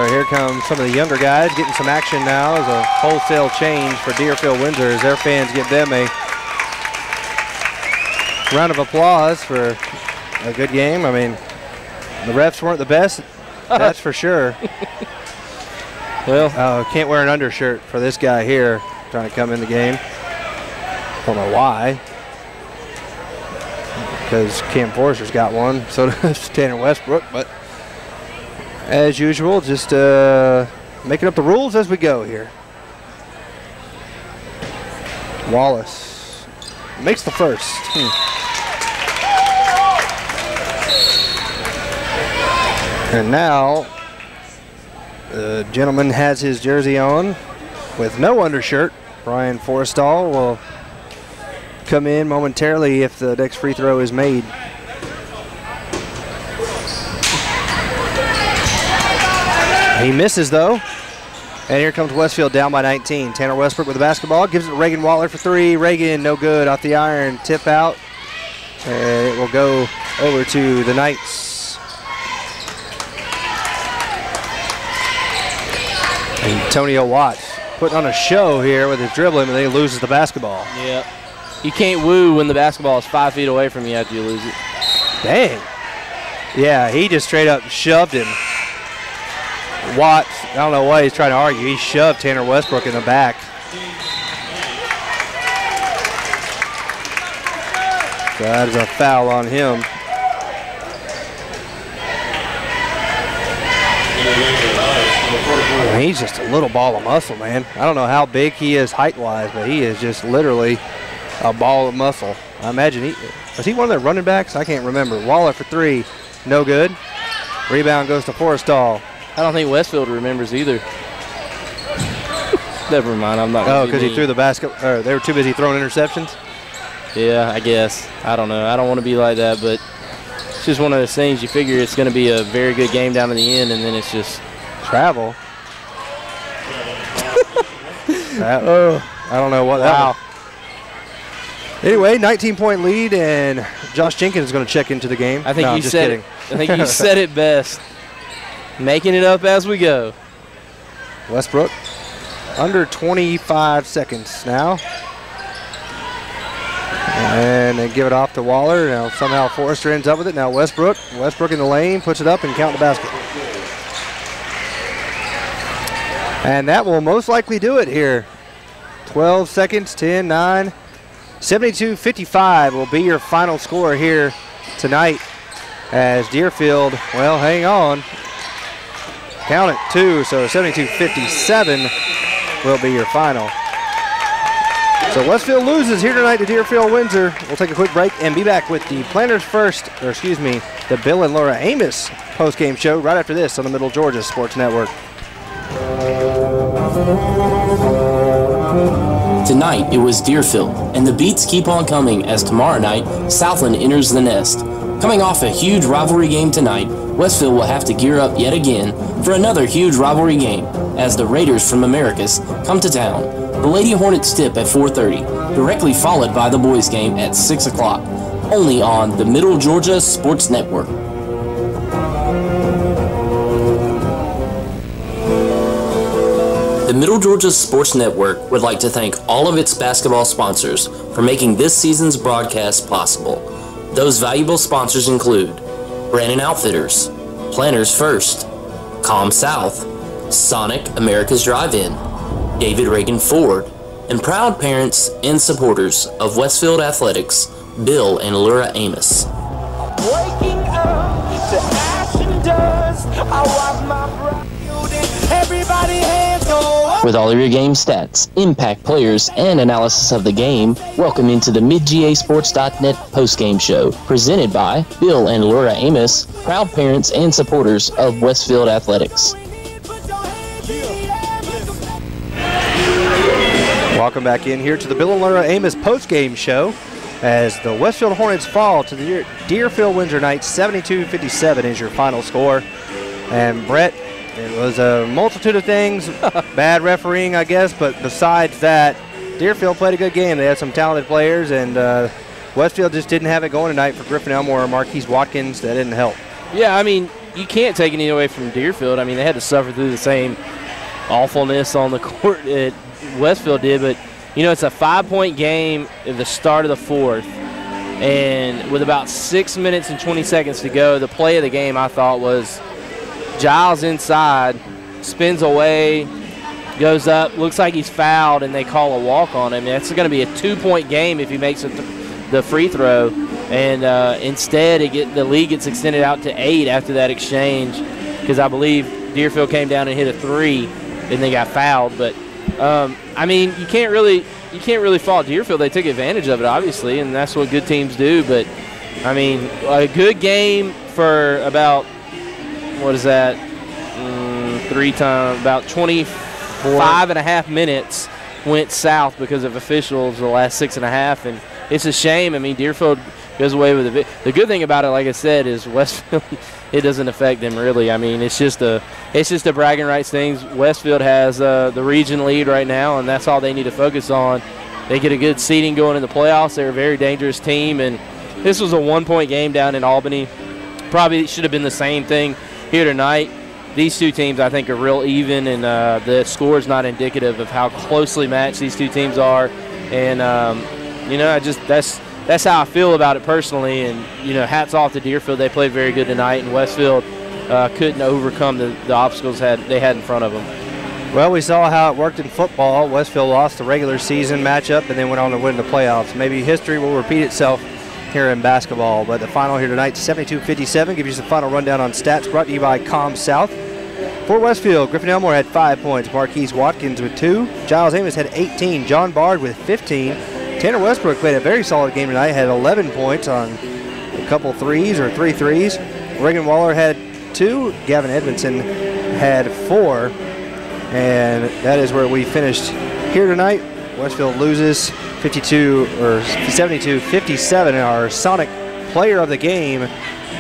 here come some of the younger guys getting some action now as a wholesale change for Deerfield Windsor as their fans give them a round of applause for a good game. I mean, the refs weren't the best, that's for sure. Well, can't wear an undershirt for this guy here trying to come in the game. Don't know why. Because Cam Forrester's got one, so does Tanner Westbrook. But as usual, just making up the rules as we go here. Wallace makes the first. And now, the gentleman has his jersey on with no undershirt. Brian Forrestal will come in momentarily if the next free throw is made. He misses though. And here comes Westfield down by 19. Tanner Westbrook with the basketball, gives it to Reagan Waller for 3. Reagan no good off the iron, tip out. And it will go over to the Knights. Antonio Watts putting on a show here with his dribbling, and then he loses the basketball. Yeah. You can't woo when the basketball is 5 feet away from you after you lose it. Dang. Yeah, he just straight up shoved him. Watts, I don't know what he's trying to argue. He shoved Tanner Westbrook in the back. So that is a foul on him. He's just a little ball of muscle, man. I don't know how big he is height-wise, but he is just literally a ball of muscle. I imagine was he one of their running backs? I can't remember. Waller for three, no good. Rebound goes to Forrestal. I don't think Westfield remembers either. Never mind, I'm not. Oh, because he threw the basket, or they were too busy throwing interceptions? Yeah, I guess. I don't know. I don't want to be like that, but it's just one of those things. You figure it's going to be a very good game down in the end, and then it's just travel. I don't know what that was. Anyway, 19-point lead, and Josh Jenkins is going to check into the game. I think you said it. I think you said it best. Making it up as we go. Westbrook, under 25 seconds now. And they give it off to Waller. Now somehow Forrester ends up with it. Now Westbrook in the lane, puts it up and count the basket. And that will most likely do it here. 12 seconds, 10, 9, 72-55 will be your final score here tonight as Deerfield, well, hang on. Count it, 2, so 72-57 will be your final. So Westfield loses here tonight to Deerfield Windsor. We'll take a quick break and be back with the Planners First, the Bill and Laura Amos post-game show right after this on the Middle Georgia Sports Network. Tonight it was Deerfield, and the beats keep on coming as tomorrow night Southland enters the nest. Coming off a huge rivalry game tonight, Westfield will have to gear up yet again for another huge rivalry game as the Raiders from Americus come to town. The Lady Hornets tip at 4:30, directly followed by the boys game at 6 o'clock, only on the Middle Georgia Sports Network. The Middle Georgia Sports Network would like to thank all of its basketball sponsors for making this season's broadcast possible. Those valuable sponsors include Brandon Outfitters, Planners First, Com South, Sonic America's Drive-In, David Reagan Ford, and proud parents and supporters of Westfield Athletics, Bill and Laura Amos. Waking up to ash and dust, I wipe my brow and everybody hands go up. With all of your game stats, impact players, and analysis of the game, welcome into the MidGASports.net postgame show, presented by Bill and Laura Amos, proud parents and supporters of Westfield Athletics. Welcome back in here to the Bill and Laura Amos postgame show as the Westfield Hornets fall to the Deerfield Windsor Knights. 72-57 is your final score. And Brett, it was a multitude of things, bad refereeing, I guess, but besides that, Deerfield played a good game. They had some talented players, and Westfield just didn't have it going tonight for Griffin Elmore or Marquise Watkins. That didn't help. Yeah, I mean, you can't take anything away from Deerfield. I mean, they had to suffer through the same awfulness on the court that Westfield did, but, you know, it's a 5-point game at the start of the fourth, and with about 6 minutes and 20 seconds to go, the play of the game I thought was Giles inside, spins away, goes up, looks like he's fouled, and they call a walk on him. It's going to be a 2-point game if he makes the free throw, and instead the lead gets extended out to 8 after that exchange because I believe Deerfield came down and hit a 3 and they got fouled. But I mean, you can't really fault Deerfield. They took advantage of it, obviously, and that's what good teams do. But I mean, a good game for about, what is that, about 25 and a half minutes went south because of officials the last 6.5, and it's a shame. I mean, Deerfield goes away with it. The good thing about it, like I said, is Westfield, it doesn't affect them really. I mean, it's just a bragging rights thing. Westfield has the region lead right now, and that's all they need to focus on. They get a good seeding going in the playoffs. They're a very dangerous team, and this was a 1-point game down in Albany. Probably should have been the same thing here tonight. These two teams, I think, are real even, and the score is not indicative of how closely matched these two teams are. And that's how I feel about it personally. And hats off to Deerfield. They played very good tonight, and Westfield couldn't overcome the obstacles they had in front of them. Well, we saw how it worked in football. Westfield lost the regular season matchup and then went on to win the playoffs. Maybe history will repeat itself here in basketball. But the final here tonight, 72-57. Give you the final rundown on stats brought to you by ComSouth. For Westfield, Griffin Elmore had 5 points. Marquise Watkins with 2. Giles Amos had 18. John Bard with 15. Tanner Westbrook played a very solid game tonight. Had 11 points on a couple threes or 3 threes. Reagan Waller had 2. Gavin Edmondson had 4. And that is where we finished here tonight. Westfield loses 72-57. And our Sonic player of the game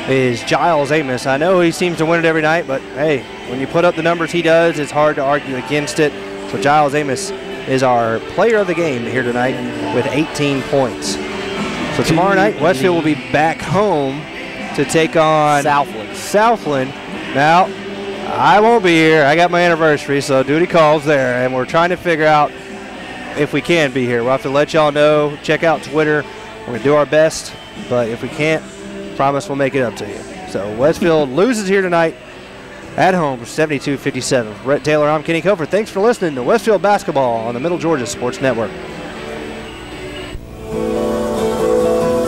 is Giles Amos. I know he seems to win it every night, but hey, when you put up the numbers he does, it's hard to argue against it. So Giles Amos is our player of the game here tonight with 18 points. So tomorrow night, Westfield will be back home to take on Southland. Now, I won't be here. I got my anniversary, so duty calls there, and we're trying to figure out if we can be here. We'll have to let y'all know. Check out Twitter. We're going to do our best, but if we can't, promise we'll make it up to you. So Westfield loses here tonight at home, 72-57. Brett Taylor, I'm Kenny Cofer. Thanks for listening to Westfield Basketball on the Middle Georgia Sports Network.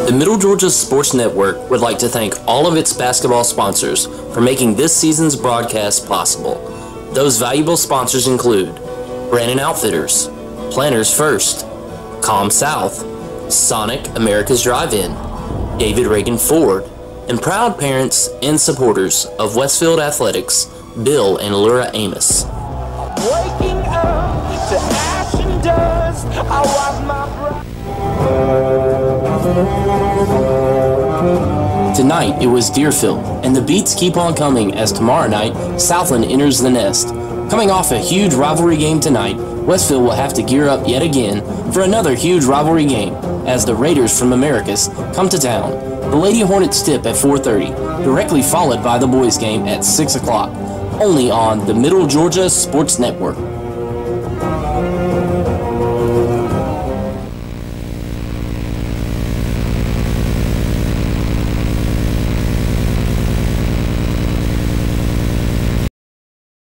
The Middle Georgia Sports Network would like to thank all of its basketball sponsors for making this season's broadcast possible. Those valuable sponsors include Brandon Outfitters, Planners First, ComSouth, Sonic America's Drive-In, David Reagan Ford, and proud parents and supporters of Westfield Athletics, Bill and Laura Amos. Waking up to ash and dust, I wipe my Tonight it was Deerfield, and the beats keep on coming as tomorrow night Southland enters the nest. Coming off a huge rivalry game tonight, Westfield will have to gear up yet again for another huge rivalry game as the Raiders from Americus come to town. The Lady Hornets tip at 4:30, directly followed by the boys game at 6 o'clock, only on the Middle Georgia Sports Network.